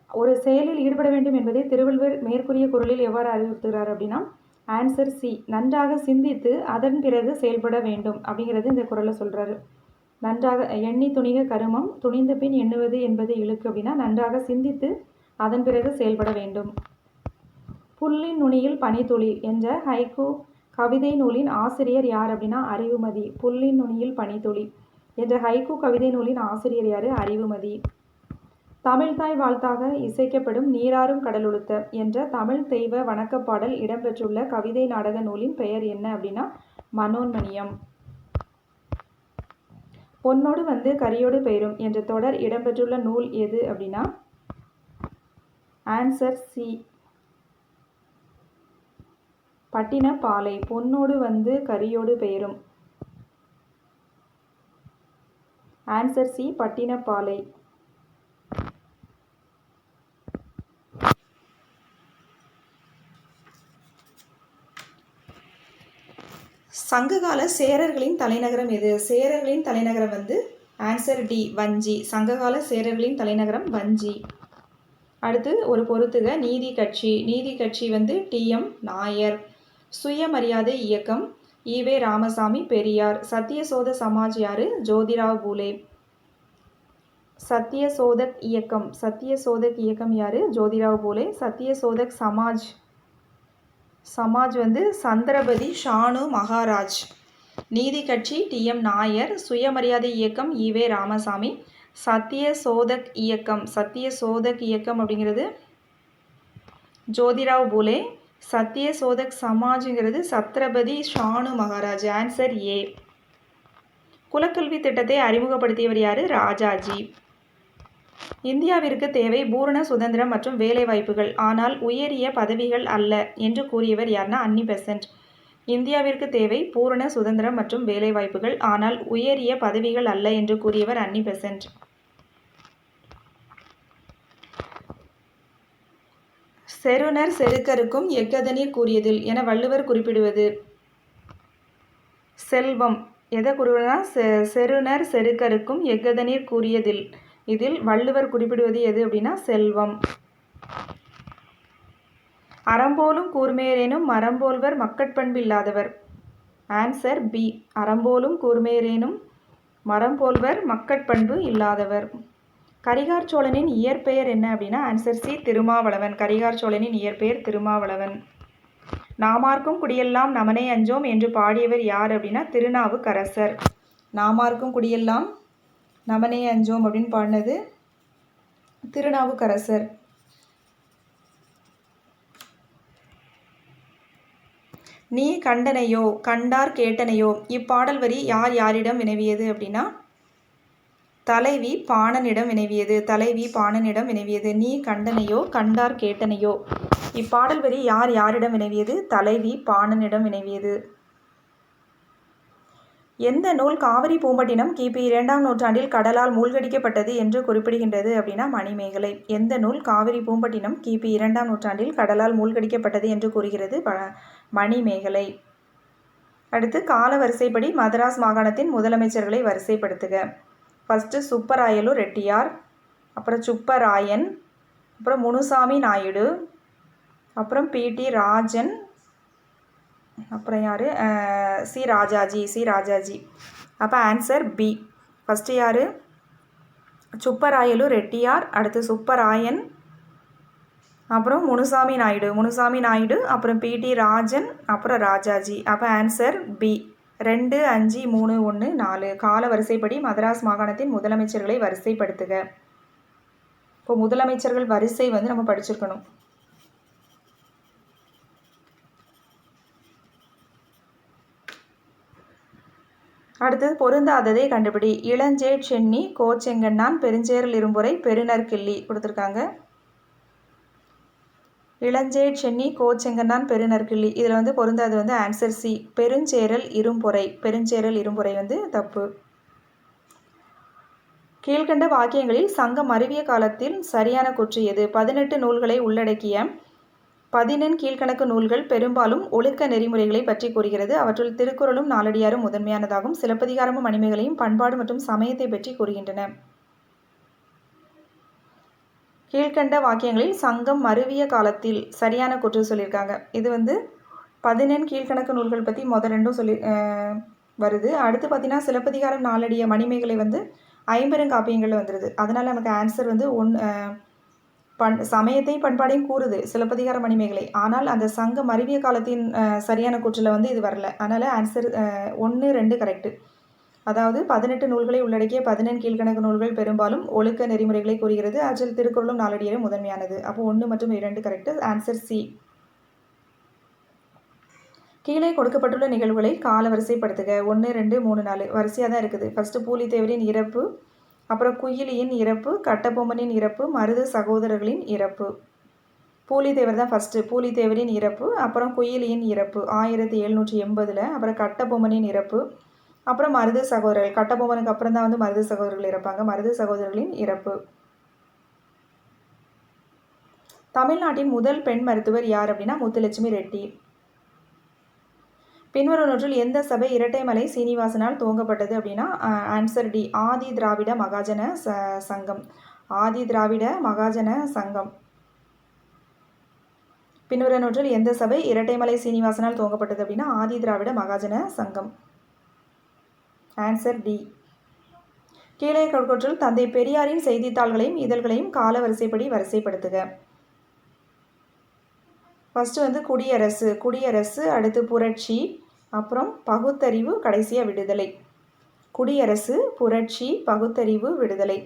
ஒரு செயலில் ஈடுபட வேண்டும் என்பதை திருவள்ளுவர் மேற்கூறிய குறளில் எவ்வாறு அறிவுறுத்துகிறார் அப்படின்னா ஆன்சர் சி, நன்றாக சிந்தித்து அதன் பிறகு செயல்பட வேண்டும் அப்படிங்கிறது இந்த குறளை சொல்கிறாரு. நன்றாக எண்ணி துணிக கருமம் துணிந்த பின் எண்ணுவது என்பது இழுக்கு அப்படின்னா நன்றாக சிந்தித்து அதன் பிறகு செயல்பட வேண்டும். புல்லின் நுனியில் பனித்துளி என்ற ஹைக்கூ கவிதை நூலின் ஆசிரியர் யார் அப்படின்னா அறிவுமதி. புல்லின் நுனியில் பனித்துளி என்ற ஹைக்கூ கவிதை நூலின் ஆசிரியர் யார்? அறிவுமதி. தமிழ்தாய் வாழ்த்தாக இசைக்கப்படும் நீராறும் கடலுடுத்த என்ற தமிழ் தெய்வ வணக்கப்பாடல் இடம்பெற்றுள்ள கவிதை நாடக நூலின் பெயர் என்ன அப்படின்னா மனோன்மணியம். பொன்னோடு வந்து கரியோடு பெயரும் என்ற தொடர் இடம்பெற்றுள்ள நூல் எது அப்படின்னா ஆன்சர் சி, பட்டினப்பாலை. பொன்னோடு வந்து கரியோடு பெயரும். Answer C, Pattinappalai. சங்ககால சேரர்களின் தலைநகரம் எது? சேரர்களின் தலைநகரம் வந்து ஆன்சர் டி, வஞ்சி. சங்ககால சேரர்களின் தலைநகரம் வஞ்சி. அடுத்து ஒரு பொறுத்துக நீதி கட்சி. நீதி கட்சி வந்து டி.எம். நாயர். சுயமரியாதை இயக்கம் ஈவே ராமசாமி பெரியார். சத்தியசோத சமாஜ் யாரு? ஜோதிராவ் பூலே. சத்தியசோதக் இயக்கம். சத்தியசோதக் இயக்கம் யாரு? ஜோதிராவ் பூலே. சத்தியசோதக் சமாஜ் வந்து சந்திரபதி ஷானு மகாராஜ். நீதி கட்சி டி.எம். நாயர். சுயமரியாதை இயக்கம் ஈவே ராமசாமி. சத்தியசோதக் இயக்கம். சத்தியசோதக் இயக்கம் அப்படிங்கிறது ஜோதிராவ் பூலே. சத்தியசோதக் சமாஜ்ங்கிறது சத்ரபதி ஷானு மகாராஜ். Answer A. குலக்கல்வி திட்டத்தை அறிமுகப்படுத்தியவர் யாரு? ராஜாஜி. இந்தியாவிற்கு தேவை பூரண சுதந்திரம் மற்றும் வேலைவாய்ப்புகள், ஆனால் உயரிய பதவிகள் அல்ல என்று கூறியவர் யாருன்னா அன்னி பெசன்ட். இந்தியாவிற்கு தேவை பூரண சுதந்திரம் மற்றும் வேலைவாய்ப்புகள், ஆனால் உயரிய பதவிகள் அல்ல என்று கூறியவர் அன்னி பெசன்ட். செருணர் செருக்கருக்கும் எக்கதனீர் கூறியதில் என வள்ளுவர் குறிப்பிடுவது செல்வம். எதை கூறுவதுனா செருணர் செருக்கருக்கும் எக்கதனீர் கூறியதில். இதில் வள்ளுவர் குறிப்பிடுவது எது அப்படின்னா செல்வம். அறம்போலும் கூர்மையரேனும் மரம்போல்வர் மக்கட்பண்பு இல்லாதவர். ஆன்சர் பி, அறம்போலும் கூர்மையரேனும் மரம்போல்வர் மக்கட்பண்பு இல்லாதவர். கரிகார் சோழனின் இயற்பெயர் என்ன அப்படின்னா ஆன்சர் சி, திருமாவளவன். கரிகார் சோழனின் இயற்பெயர் திருமாவளவன். நாமார்க்கும் குடியெல்லாம் நமனே அஞ்சோம் என்று பாடியவர் யார் அப்படின்னா திருநாவுக்கரசர். நாமார்க்கும் குடியெல்லாம் நமனே அஞ்சோம் அப்படின்னு பாடினது திருநாவுக்கரசர். நீ கண்டனையோ கண்டார் கேட்டனையோ இப்பாடல் வரி யார் யாரிடம் வினவியது அப்படின்னா தலைவி பாணனிடம் வினவியது. தலைவி பாணனிடம் வினவியது. நீ கண்டனையோ கண்டார் கேட்டனையோ இப்பாடல் வரி யார் யாரிடம் வினவியது? தலைவி பாணனிடம் வினவியது. எந்த நூல் காவிரி பூம்பட்டினம் கிபி 2ஆம் நூற்றாண்டில் கடலால் மூழ்கடிக்கப்பட்டது என்று குறிப்பிடுகின்றது அப்படின்னா மணிமேகலை. எந்த நூல் காவிரி பூம்பட்டினம் கிபி 2ஆம் நூற்றாண்டில் கடலால் மூழ்கடிக்கப்பட்டது என்று கூறுகிறது? மணிமேகலை. அடுத்து கால வரிசைப்படி மதராஸ் மாகாணத்தின் முதலமைச்சர்களை வரிசைப்படுத்துக. ஃபஸ்ட்டு சுப்பராயலு ரெட்டியார், அப்புறம் சுப்பராயன், அப்புறம் முனுசாமி நாயுடு, அப்புறம் பிடி ராஜன், அப்புறம் யார்? சி ராஜாஜி. அப்போ ஆன்சர் பி. ஃபஸ்ட்டு யார்? சுப்பராயலு ரெட்டியார், அடுத்து சுப்பராயன், அப்புறம் முனுசாமி நாயுடு, அப்புறம் பிடி ராஜன், அப்புறம் ராஜாஜி. அப்போ ஆன்சர் பி. 2, 5, 3, 1, 4 கால வரிசைப்படி மதராஸ் மாகாணத்தின் முதலமைச்சர்களை வரிசைப்படுத்துக. இப்போ முதலமைச்சர்கள் வரிசை வந்து நம்ம படிச்சிருக்கணும். அடுத்தது பொருந்தாததை கண்டுபிடி. இளஞ்சேட் சென்னி கோச்செங்கண்ணான் பெருஞ்சேரல் இரும்புரை பெருநற்கிள்ளி கொடுத்துருக்காங்க. இளஞ்சேட் சென்னி கோச்செங்கண்ணான் பெருநற்கிள்ளி இதில் வந்து பொருந்தாது வந்து ஆன்சர் சி பெருஞ்சேரல் இரும்புரை வந்து தப்பு. கீழ்கண்ட வாக்கியங்களில் சங்கம் மருவிய காலத்தில் சரியான கூற்று எது? 18 நூல்களை உள்ளடக்கிய 14 கீழ்கணக்கு நூல்கள் பெரும்பாலும் ஒழுக்க நெறிமுறைகளை பற்றி கூறுகிறது. அவற்றுள் திருக்குறளும் நாலடியாரும் முதன்மையானதாகும். சிலப்பதிகாரமும் மணிமேகலையும் பண்பாடு மற்றும் சமயத்தை பற்றி கூறுகின்றன. கீழ்கண்ட வாக்கியங்களில் சங்கம் மருவிய காலத்தில் சரியான கூற்று சொல்லியிருக்காங்க. இது வந்து 14 கீழ்கணக்கு நூல்கள் பற்றி ரெண்டும் சொல்லி வருது. அடுத்து பார்த்தீங்கன்னா சிலப்பதிகாரம் நாலடிய மணிமேகலை வந்து 50 காப்பியங்களில் வந்துடுது. அதனால் நமக்கு ஆன்சர் வந்து சமயத்தையும் பண்பாடையும் கூறுது சிலப்பதிகார மணிமேகலை. ஆனால் அந்த சங்க மருவிய காலத்தின் சரியான கூற்றில் வந்து இது வரல. அதனால் ஆன்சர் 1, 2 கரெக்டு. அதாவது 18 நூல்களை உள்ளடக்கிய 14 கீழ்கணக்கு நூல்கள் பெரும்பாலும் ஒழுக்க நெறிமுறைகளை கூறுகிறது. அதில் திருக்குறளும் நாலடியாரும் முதன்மையானது. அப்போ 1 மற்றும் 2 கரெக்டு. Answer C. கீழே கொடுக்கப்பட்டுள்ள நிகழ்வுகளை கால வரிசைப்படுத்துக. 1, 2, 3, 4 வரிசையாக தான் இருக்குது. ஃபஸ்ட்டு பூலித்தேவரின் இறப்பு, அப்புறம் குயிலியின் இறப்பு, கட்டபொம்மனின் இறப்பு, மருது சகோதரர்களின் இறப்பு. பூலித்தேவர் தான் ஃபஸ்ட்டு. பூலித்தேவரின் இறப்பு, அப்புறம் குயிலியின் இறப்பு 1780, அப்புறம் கட்டபொம்மனின் இறப்பு, அப்புறம் மருது சகோதரர்கள். கட்டபொம்மனுக்கு அப்புறம் தான் வந்து மருது சகோதரர்கள் இறப்பாங்க. மருது சகோதரர்களின் இறப்பு. தமிழ்நாட்டின் முதல் பெண் மருத்துவர் யார் அப்படின்னா முத்துலட்சுமி ரெட்டி. பின்வரும் நூற்றில் எந்த சபை இரட்டைமலை சீனிவாசனால் துவங்கப்பட்டது அப்படின்னா ஆன்சர் டி ஆதி திராவிட மகாஜன சங்கம். ஆதி திராவிட மகாஜன சங்கம். பின்வரும் நூற்றில் எந்த சபை இரட்டைமலை சீனிவாசனால் துவங்கப்பட்டது அப்படின்னா ஆதி திராவிட மகாஜன சங்கம். Answer D. கீழே கொடுக்கொற்றில் தந்தை பெரியாரின் செய்தித்தாள்களையும் இதழ்களையும் கால வரிசைப்படி வரிசைப்படுத்துக. ஃபஸ்ட்டு வந்து குடியரசு, அடுத்து புரட்சி, அப்புறம் பகுத்தறிவு, கடைசியாக விடுதலை. குடியரசு, புரட்சி, பகுத்தறிவு, விடுதலை.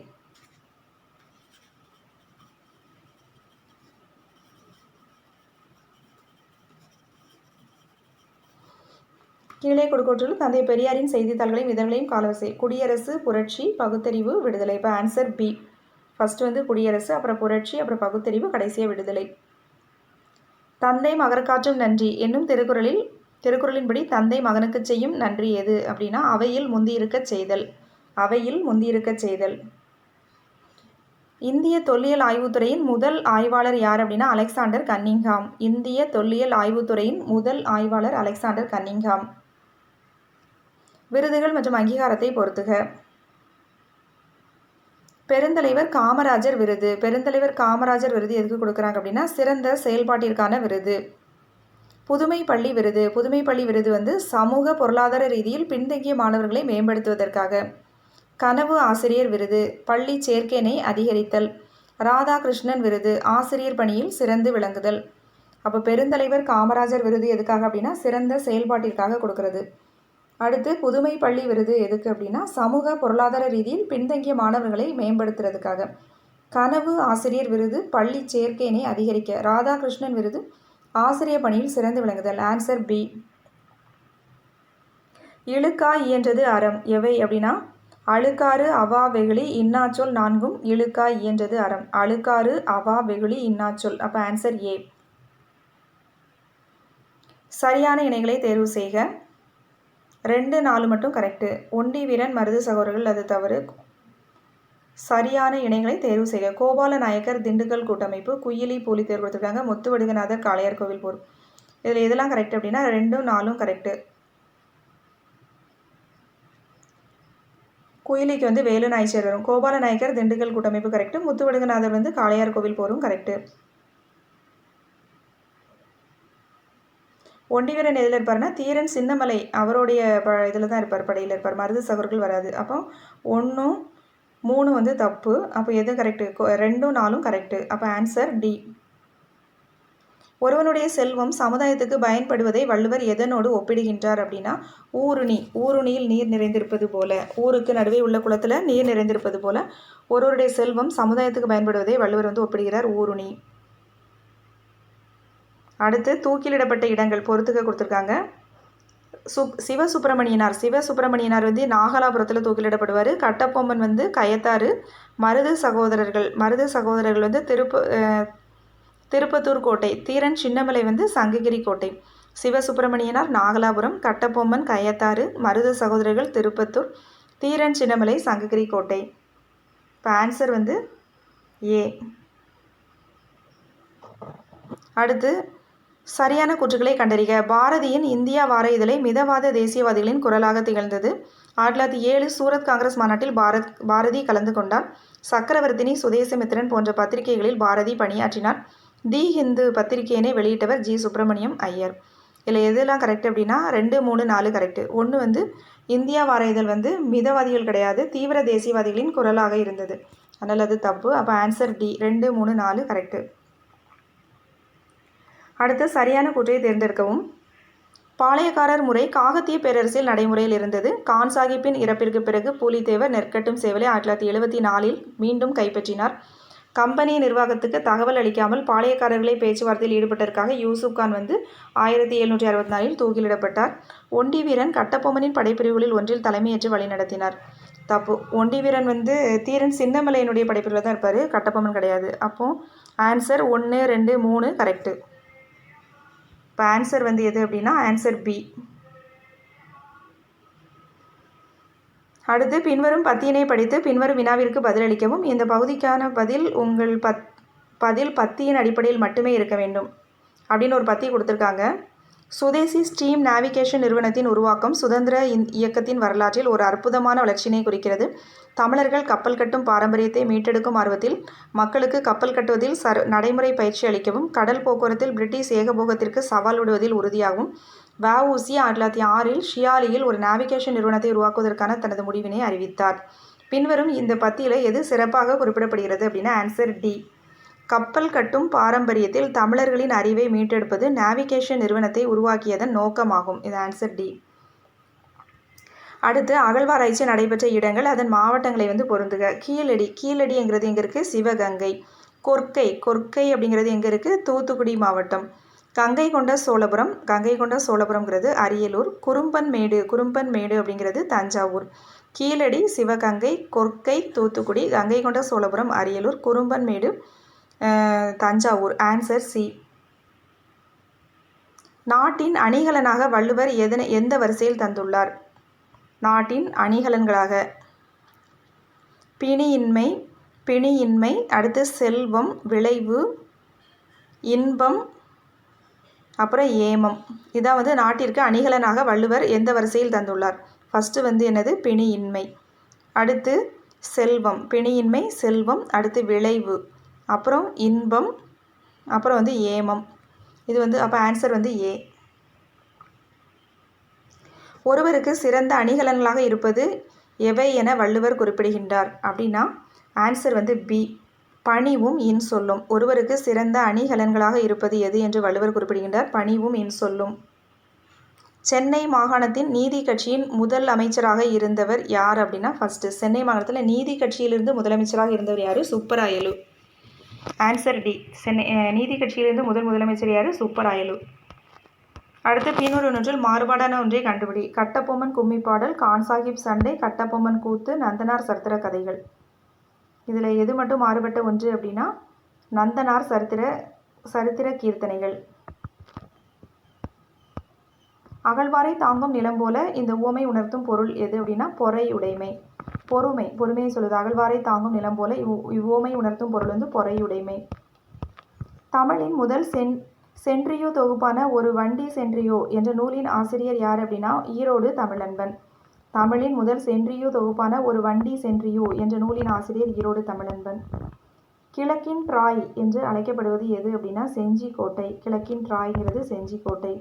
கீழே கொடுக்கொற்றில் தந்தை பெரியாரின் செய்தித்தாள்களையும் இதழ்களையும் காலவரிசை. குடியரசு, புரட்சி, பகுத்தறிவு, விடுதலை. இப்போ ஆன்சர் பி. ஃபஸ்ட்டு வந்து குடியரசு, அப்புறம் புரட்சி, அப்புறம் பகுத்தறிவு, கடைசியாக விடுதலை. தந்தை மகற்காற்றும் நன்றி என்னும் திருக்குறளின்படி தந்தை மகனுக்கு செய்யும் நன்றி எது அப்படின்னா அவையில் முந்தியிருக்கச் செய்தல். இந்திய தொல்லியல் ஆய்வுத்துறையின் முதல் ஆய்வாளர் யார் அப்படின்னா அலெக்சாண்டர் கன்னிங்ஹாம். இந்திய தொல்லியல் ஆய்வுத்துறையின் முதல் ஆய்வாளர் அலெக்சாண்டர் கன்னிங்ஹாம். விருதுகள் மற்றும் அங்கீகாரத்தை பொறுத்துக. பெருந்தலைவர் காமராஜர் விருது எதுக்கு கொடுக்குறாங்க அப்படின்னா சிறந்த செயல்பாட்டிற்கான விருது. புதுமை பள்ளி விருது வந்து சமூக பொருளாதார ரீதியில் பின்தங்கிய மாணவர்களை மேம்படுத்துவதற்காக. கனவு ஆசிரியர் விருது பள்ளி சேர்க்கையினை அதிகரித்தல். ராதாகிருஷ்ணன் விருது ஆசிரியர் பணியில் சிறந்து விளங்குதல். அப்போ பெருந்தலைவர் காமராஜர் விருது எதுக்காக அப்படின்னா சிறந்த செயல்பாட்டிற்காக கொடுக்கறது. அடுத்து புதுமை பள்ளி விருது எதுக்கு அப்படின்னா சமூக பொருளாதார ரீதியில் பின்தங்கிய மாணவர்களை மேம்படுத்துறதுக்காக. கனவு ஆசிரியர் விருது பள்ளி சேர்க்கையினை அதிகரிக்க. ராதாகிருஷ்ணன் விருது ஆசிரியர் பணியில் சிறந்து விளங்குதல். Answer B. இழுக்கா இயன்றது அறம் எவை அப்படின்னா அழுக்காறு அவா வெகுளி இன்னாச்சொல் நான்கும் இழுக்கா இயன்றது அறம். அழுக்காறு அவா வெகுளி இன்னாச்சொல். அப்போ ஆன்சர் ஏ. சரியான இணைகளை தேர்வு செய்க. 2, 4 மட்டும் கரெக்டு. ஒண்டி வீரன் மருது சகோதரர்கள் அது தவறு. சரியான இணைகளை தேர்வு செய்க. கோபால நாயக்கர் திண்டுக்கல் கூட்டமைப்பு. குயிலி போலி தேர்வு கொடுத்துருக்காங்க. முத்துவடுகநாதர் காளையார் கோவில் போர். இதில் எதெல்லாம் கரெக்ட் அப்படின்னா 2, 4 கரெக்டு. குயிலிக்கு வந்து வேலு நாய்ச்சர் வரும். கோபால நாயக்கர் திண்டுக்கல் கூட்டமைப்பு கரெக்டு. முத்துவடுகநாதர் வந்து காளையார் கோவில் போரும் கரெக்டு. ஒண்டிவீரன் எதில் இருப்பார்னா தீரன் சின்னமலை அவருடைய இதில் தான் இருப்பார், படையில் இருப்பார். மருது சகோதரர்கள் வராது. அப்போ 1, 3 வந்து தப்பு. அப்போ எது கரெக்டு? 2, 4 கரெக்டு. அப்போ ஆன்சர் டி. ஒருவனுடைய செல்வம் சமுதாயத்துக்கு பயன்படுவதை வள்ளுவர் எதனோடு ஒப்பிடுகின்றார் அப்படின்னா ஊருணி. ஊருணியில் நீர் நிறைந்திருப்பது போல, ஊருக்கு நடுவே உள்ள குளத்தில் நீர் நிறைந்திருப்பது போல ஒருவருடைய செல்வம் சமுதாயத்துக்கு பயன்படுவதை வள்ளுவர் வந்து ஒப்பிடுகிறார் ஊருணி. அடுத்து தூக்கிலிடப்பட்ட இடங்கள் பொறுத்துக்க கொடுத்துருக்காங்க. சிவசுப்பிரமணியனார் வந்து நாகலாபுரத்தில் தூக்கிலிடப்படுவார். கட்டபொம்மன் வந்து கயத்தாறு. மருது சகோதரர்கள் வந்து திருப்பத்தூர் கோட்டை. தீரன் சின்னமலை வந்து சங்ககிரி கோட்டை. சிவசுப்பிரமணியனார் நாகலாபுரம், கட்டபொம்மன் கயத்தாறு, மருது சகோதரர்கள் திருப்பத்தூர், தீரன் சின்னமலை சங்ககிரி கோட்டை. இப்போ ஆன்சர் வந்து ஏ. அடுத்து சரியான கூற்றுக்களை கண்டறிக. பாரதியின் இந்தியா வார இதழை மிதவாத தேசியவாதிகளின் குரலாக திகழ்ந்தது. 1907 சூரத் காங்கிரஸ் மாநாட்டில் பாரதி கலந்து கொண்டார். சக்கரவர்த்தினி, சுதேசமித்திரன் போன்ற பத்திரிகைகளில் பாரதி பணியாற்றினார். தி ஹிந்து பத்திரிகையினை வெளியிட்டவர் ஜி. சுப்பிரமணியம் ஐயர். இதில் எதெல்லாம் கரெக்ட் அப்படின்னா 2, 3, 4 கரெக்டு. 1 வந்து இந்தியா வார இதழ் வந்து மிதவாதிகள் கிடையாது, தீவிர தேசியவாதிகளின் குரலாக இருந்தது. அதனால் அது தப்பு. அப்போ ஆன்சர் டி. 2, 3, 4 கரெக்டு. அடுத்து சரியான கூற்றை தேர்ந்தெடுக்கவும். பாளையக்காரர் முறை காகத்திய பேரரசில் நடைமுறையில் இருந்தது. கான் சாஹிப்பின் இறப்பிற்கு பிறகு பூலித்தேவர் நெற்கட்டும் சேவலை 1974 மீண்டும் கைப்பற்றினார். கம்பெனி நிர்வாகத்துக்கு தகவல் அளிக்காமல் பாளையக்காரர்களை பேச்சுவார்த்தையில் ஈடுபட்டதற்காக யூசுப் கான் வந்து 1764 தூக்கிலிடப்பட்டார். ஒண்டி வீரன் கட்டபொம்மனின் படைப்பிரிவுகளில் ஒன்றில் தலைமையேற்று வழிநடத்தினார். தப்பு. ஒண்டி வீரன் வந்து தீரன் சின்னமலையினுடைய படைப்பிரிவில் தான் இருப்பார், கட்டபொம்மன் கிடையாது. அப்போது ஆன்சர் 1, 2, 3 கரெக்டு. இப்போ ஆன்சர் வந்து எது அப்படின்னா ஆன்சர் பி. அடுத்து பின்வரும் பத்தியினை படித்து பின்வரும் வினாவிற்கு பதிலளிக்கவும். இந்த பகுதிக்கான பதில் உங்கள் பத்தியின் அடிப்படையில் மட்டுமே இருக்க வேண்டும் அப்படின்னு ஒரு பத்தி கொடுத்துருக்காங்க. சுதேசி ஸ்டீம் நேவிகேஷன் நிறுவனத்தின் உருவாக்கம் சுதந்திர இயக்கத்தின் வரலாற்றில் ஒரு அற்புதமான வளர்ச்சியினை குறிக்கிறது. தமிழர்கள் கப்பல் கட்டும் பாரம்பரியத்தை மீட்டெடுக்கும் ஆர்வத்தில் மக்களுக்கு கப்பல் கட்டுவதில் நடைமுறை பயிற்சி அளிக்கவும், கடல் போக்குவரத்தில் பிரிட்டிஷ் ஏகபோகத்திற்கு சவால் விடுவதில் உறுதியாகவும் வ.உ.சி. 1906 ஷியாலியில் ஒரு நேவிகேஷன் நிறுவனத்தை உருவாக்குவதற்கான தனது முடிவினை அறிவித்தார். பின்வரும் இந்த பத்தியில் எது சிறப்பாக குறிப்பிடப்படுகிறது அப்படின்னா ஆன்சர் டி. கப்பல் கட்டும் பாரம்பரியத்தில் தமிழர்களின் அறிவை மீட்டெடுப்பது நேவிகேஷன் நிறுவனத்தை உருவாக்கியதன் நோக்கமாகும். இது ஆன்சர் டி. அடுத்து அகழ்வாராய்ச்சி நடைபெற்ற இடங்கள், அதன் மாவட்டங்களை வந்து பொருந்துக. கீழடிங்கிறது எங்கே இருக்குது? சிவகங்கை. கொர்க்கை அப்படிங்கிறது எங்கே இருக்குது? தூத்துக்குடி மாவட்டம். கங்கை கொண்ட சோழபுரம்ங்கிறது அரியலூர். குறும்பன்மேடு அப்படிங்கிறது தஞ்சாவூர். கீழடி சிவகங்கை, கொர்க்கை தூத்துக்குடி, கங்கை கொண்ட சோழபுரம் அரியலூர், குறும்பன்மேடு தஞ்சாவூர். Answer C. நாட்டின் அணிகலனாக வள்ளுவர் எந்த வரிசையில் தந்துள்ளார்? நாட்டின் அணிகலன்களாக பிணியின்மை, அடுத்து செல்வம், விளைவு, இன்பம், அப்புறம் ஏமம். இதான் வந்து நாட்டிற்கு அணிகலனாக வள்ளுவர் எந்த வரிசையில் தந்துள்ளார்? ஃபஸ்ட்டு வந்து என்னது? பிணியின்மை. அடுத்து செல்வம், பிணியின்மை, செல்வம், அடுத்து விளைவு, அப்புறம் இன்பம், அப்புறம் வந்து ஏமம். இது வந்து அப்போ ஆன்சர் வந்து ஏ. ஒருவருக்கு சிறந்த அணிகலன்களாக இருப்பது எவை என வள்ளுவர் குறிப்பிடுகின்றார் அப்படின்னா ஆன்சர் வந்து பி. பணிவும் இன்சொல்லும். ஒருவருக்கு சிறந்த அணிகலன்களாக இருப்பது எது என்று வள்ளுவர் குறிப்பிடுகின்றார்? பணிவும் இன்சொல்லும். சென்னை மாகாணத்தின் நீதி கட்சியின் முதல் அமைச்சராக இருந்தவர் யார் அப்படின்னா ஃபஸ்ட்டு சென்னை மாகாணத்தில் நீதி கட்சியிலிருந்து முதலமைச்சராக இருந்தவர் யார்? சுப்பராயலு. Answer D. சென்னை நீதி கட்சியிலிருந்து முதலமைச்சர் யார்? சுப்பராயலு. அடுத்து பின்னொரு ஒன்றில் மாறுபாடான ஒன்றை கண்டுபிடி. கட்டபொம்மன் கும்மி பாடல், கான் சாஹிப் சண்டை, கட்டபொம்மன் கூத்து, நந்தனார் சரித்திர கதைகள். இதில் எது மட்டும் மாறுபட்ட ஒன்று அப்படின்னா நந்தனார் சரித்திர கீர்த்தனைகள். அகழ்வாரை தாங்கும் நிலம் போல இந்த உவமை உணர்த்தும் பொருள் எது அப்படின்னா பொறையுடைமை. பொறுமையை சொல்லுது. அகழ்வாரை தாங்கும் நிலம் போல இவ்வுவமை உணர்த்தும் பொருள் வந்து பொறையுடைமை. தமிழின் முதல் சென்ட்ரியோ தொகுப்பான ஒரு வண்டி சென்ட்ரியோ என்ற நூலின் ஆசிரியர் யார் அப்படின்னா ஈரோடு தமிழன்பன். தமிழின் முதல் சென்ட்ரியோ தொகுப்பான ஒரு வண்டி சென்ட்ரியோ என்ற நூலின் ஆசிரியர் ஈரோடு தமிழன்பன். கிழக்கின் ட்ராய் என்று அழைக்கப்படுவது எது அப்படின்னா செஞ்சிக்கோட்டை. கிழக்கின் ட்ராய்ங்கிறது செஞ்சிக்கோட்டை.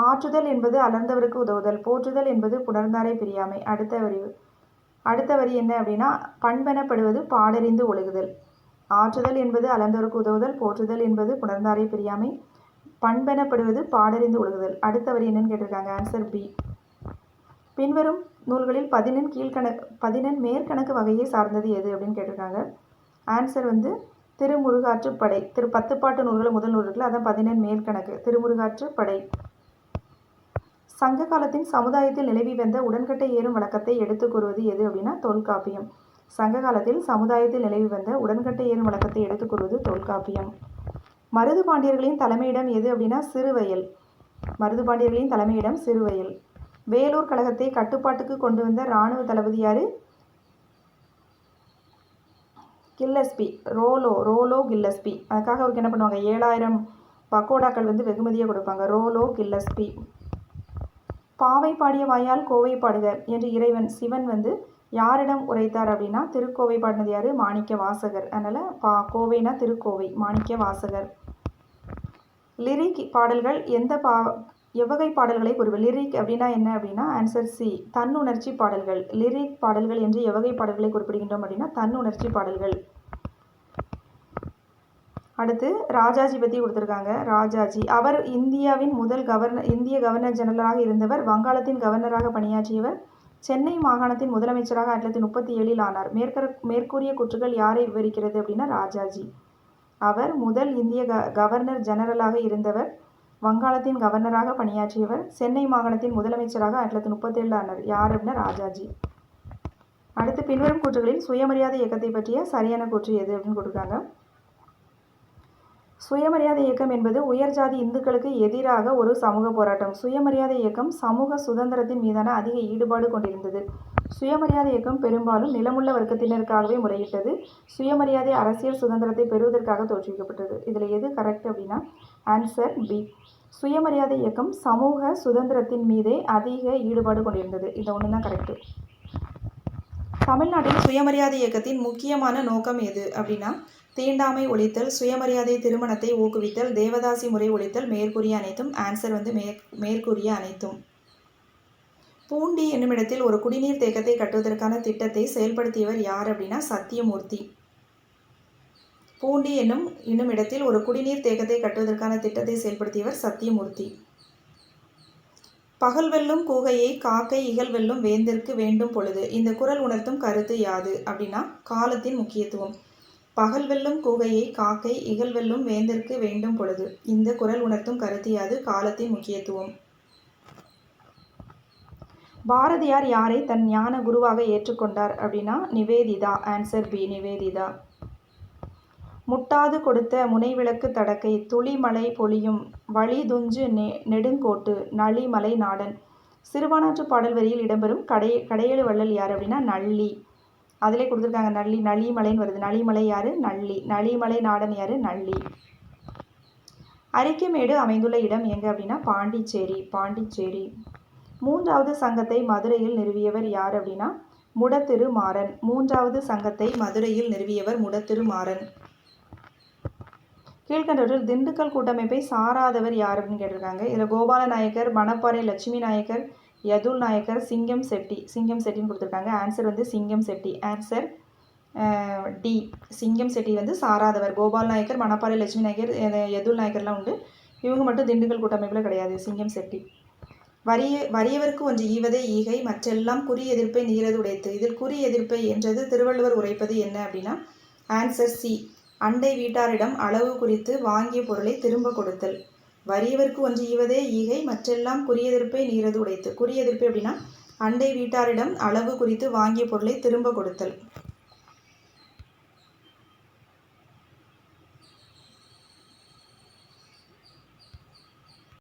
ஆற்றுதல் என்பது அலர்ந்தவருக்கு உதவுதல், போற்றுதல் என்பது புணர்ந்தாரை பிரியாமை. அடுத்த வரி என்ன அப்படின்னா பண்பெனப்படுவது பாடறிந்து ஒழுகுதல். ஆற்றுதல் என்பது அலர்ந்தவருக்கு உதவுதல், போற்றுதல் என்பது புணர்ந்தாரை பிரியாமை, பண்பெனப்படுவது பாடறிந்து ஒழுகுதல். அடுத்த வரி என்னன்னு கேட்டிருக்காங்க. Answer B. பின்வரும் நூல்களில் 11 மேற்கணக்கு வகையை சார்ந்தது எது அப்படின்னு கேட்டிருக்காங்க. ஆன்சர் வந்து திருமுருகாற்றுப்படை. 10 பாட்டு நூல்கள் முதல் நூல் இருக்குல்ல, அதான் 11 மேற்கணக்கு. திருமுருகாற்றுப்படை. சங்க காலத்தின் சமுதாயத்தில் நிலவி வந்த உடன்கட்டை ஏறும் வழக்கத்தை எடுத்து கூறுவது எது அப்படின்னா தொல்காப்பியம். சங்க காலத்தில் சமுதாயத்தில் நிலவி வந்த உடன்கட்டை ஏறும் வழக்கத்தை எடுத்து கூறுவது தொல்காப்பியம். மருது பாண்டியர்களின் தலைமையிடம் எது அப்படின்னா சிறுவயல். மருது பாண்டியர்களின் தலைமையிடம் சிறுவயல். வேலூர் கழகத்தை கட்டுப்பாட்டுக்கு கொண்டு வந்த இராணுவ தளபதி யாரு? கில்லஸ்பி. ரோலோ கில்லஸ்பி. அதுக்காக அவருக்கு என்ன பண்ணுவாங்க? 7000 பக்கோடாக்கள் வந்து வெகுமதியாக கொடுப்பாங்க. ரோலோ கில்லஸ்பி. பாவை பாடிய வாயால் கோவை பாடுக என்று இறைவன் சிவன் வந்து யாரிடம் உரைத்தார் அப்படின்னா திருக்கோவை பாடினது யாரு? மாணிக்க வாசகர். அதனால் கோவைனா திருக்கோவை, மாணிக்க வாசகர். லிரிக் பாடல்கள் எவ்வகை பாடல்களை குறிப்பிடும்? லிரிக் அப்படின்னா என்ன அப்படின்னா ஆன்சர் சி. தன்னுணர்ச்சி பாடல்கள். லிரிக் பாடல்கள் என்று எவ்வகை பாடல்களை குறிப்பிடுகின்றோம் அப்படின்னா தன்னுணர்ச்சி பாடல்கள். அடுத்து ராஜாஜி பற்றி கொடுத்துருக்காங்க. ராஜாஜி அவர் இந்தியாவின் முதல் இந்திய கவர்னர் ஜெனரலாக இருந்தவர். வங்காளத்தின் கவர்னராக பணியாற்றியவர். சென்னை மாகாணத்தின் முதலமைச்சராக 1937 ஆனார். மேற்கூறிய கூற்றுகள் யாரை விவரிக்கிறது அப்படின்னா ராஜாஜி. அவர் முதல் இந்திய கவர்னர் ஜெனரலாக இருந்தவர். வங்காளத்தின் கவர்னராக பணியாற்றியவர். சென்னை மாகாணத்தின் முதலமைச்சராக 1937 ஆனார். யார் அப்படின்னா ராஜாஜி. அடுத்து பின்வரும் கூற்றுகளில் சுயமரியாதை இயக்கத்தை பற்றிய சரியான கூற்று எது அப்படின்னு கொடுத்துருக்காங்க. சுயமரியாதை இயக்கம் என்பது உயர்ஜாதி இந்துக்களுக்கு எதிராக ஒரு சமூக போராட்டம். சுயமரியாதை இயக்கம் சமூக சுதந்திரத்தின் மீதான அதிக ஈடுபாடு கொண்டிருந்தது. சுயமரியாதை இயக்கம் பெரும்பாலும் நிலமுள்ள வர்க்கத்தினருக்காகவே முறையிட்டது. சுயமரியாதை அரசியல் சுதந்திரத்தை பெறுவதற்காக தோற்றுவிக்கப்பட்டது. இதில் எது கரெக்ட் அப்படின்னா ஆன்சர் பி. சுயமரியாதை இயக்கம் சமூக சுதந்திரத்தின் மீதே அதிக ஈடுபாடு கொண்டிருந்தது. இது ஒன்று தான் கரெக்டு. தமிழ்நாட்டில் சுயமரியாதை இயக்கத்தின் முக்கியமான நோக்கம் எது அப்படின்னா தீண்டாமை ஒழித்தல், சுயமரியாதை திருமணத்தை ஊக்குவித்தல், தேவதாசி முறை ஒழித்தல், மேற்கூறிய அனைத்தும். ஆன்சர் வந்து மேற்கூறிய அனைத்தும். பூண்டி என்னுமிடத்தில் ஒரு குடிநீர் தேக்கத்தை கட்டுவதற்கான திட்டத்தை செயல்படுத்தியவர் யார் அப்படின்னா சத்தியமூர்த்தி. பூண்டி என்னும் இடத்தில் ஒரு குடிநீர் தேக்கத்தை கட்டுவதற்கான திட்டத்தை செயல்படுத்தியவர் சத்தியமூர்த்தி. பகல் வெல்லும் கூகையை காக்கை இகல் வெல்லும் வேந்தற்கு வேண்டும் பொழுது. இந்த குறள் உணர்த்தும் கருத்து யாது அப்படின்னா காலத்தின் முக்கியத்துவம். பகல் வெல்லும் கூகையை காக்கை இகல் வெல்லும் வேந்தற்கு வேண்டும் பொழுது. இந்த குறள் உணர்த்தும் கருத்து யாது? காலத்தின் முக்கியத்துவம். பாரதியார் யாரை தன் ஞான குருவாக ஏற்றுக்கொண்டார் அப்படின்னா நிவேதிதா. Answer B. நிவேதிதா. முட்டாது கொடுத்த முனைவிளக்கு தடக்கை துளிமலை பொழியும் வழி துஞ்சு நெடுங்கோட்டு நளிமலை நாடன். சிறுபானாற்று பாடல் வரியில் இடம்பெறும் கடையேழு வள்ளல் யார் அப்படின்னா நள்ளி. அதிலே கொடுத்துருக்காங்க நளிமலைன்னு வருது. நளிமலை யாரு? நள்ளி. நளிமலை நாடன் யாரு? நள்ளி. அரிக்கமேடு அமைந்துள்ள இடம் எங்க அப்படின்னா பாண்டிச்சேரி. 3வது சங்கத்தை மதுரையில் நிறுவியவர் யார் அப்படின்னா முடத்திருமாறன். 3வது சங்கத்தை மதுரையில் நிறுவியவர் முடத்திருமாறன். கீழ்கண்டவற்றில் திண்டுக்கல் கூட்டமைப்பை சாராதவர் யார் அப்படின்னு கேட்டிருக்காங்க. இதில் கோபால நாயக்கர், மணப்பாறை லட்சுமி நாயக்கர், யதுல் நாயக்கர், சிங்கம் செட்டின்னு கொடுத்துருக்காங்க. ஆன்சர் வந்து சிங்கம் செட்டி. Answer D. சிங்கம் செட்டி வந்து சாராதவர். கோபால் நாயக்கர், மணப்பாறை லட்சுமி நாயக்கர், யதுல் நாயக்கர்லாம் உண்டு. இவங்க மட்டும் திண்டுக்கல் கூட்டமைப்பில் கிடையாது. சிங்கம் செட்டி. வறியவர்க்கு ஒன்று ஈவதே ஈகை மற்றெல்லாம் குறி எதிர்ப்பை நீரது உடைத்து. இதில் குறி எதிர்ப்பை என்றது திருவள்ளுவர் உரைப்பது என்ன அப்படின்னா ஆன்சர் சி, அண்டை வீட்டாரிடம் அளவு குறித்து வாங்கிய பொருளை திரும்ப கொடுத்தல். வறியவர்க்கு ஒன்று ஈவதே ஈகை மற்றெல்லாம் குறியெதிர்ப்பை நீரது உடைத்து. குறியெதிர்ப்பு அப்படின்னா அண்டை வீட்டாரிடம் அளவு குறித்து வாங்கிய பொருளை திரும்ப கொடுத்தல்.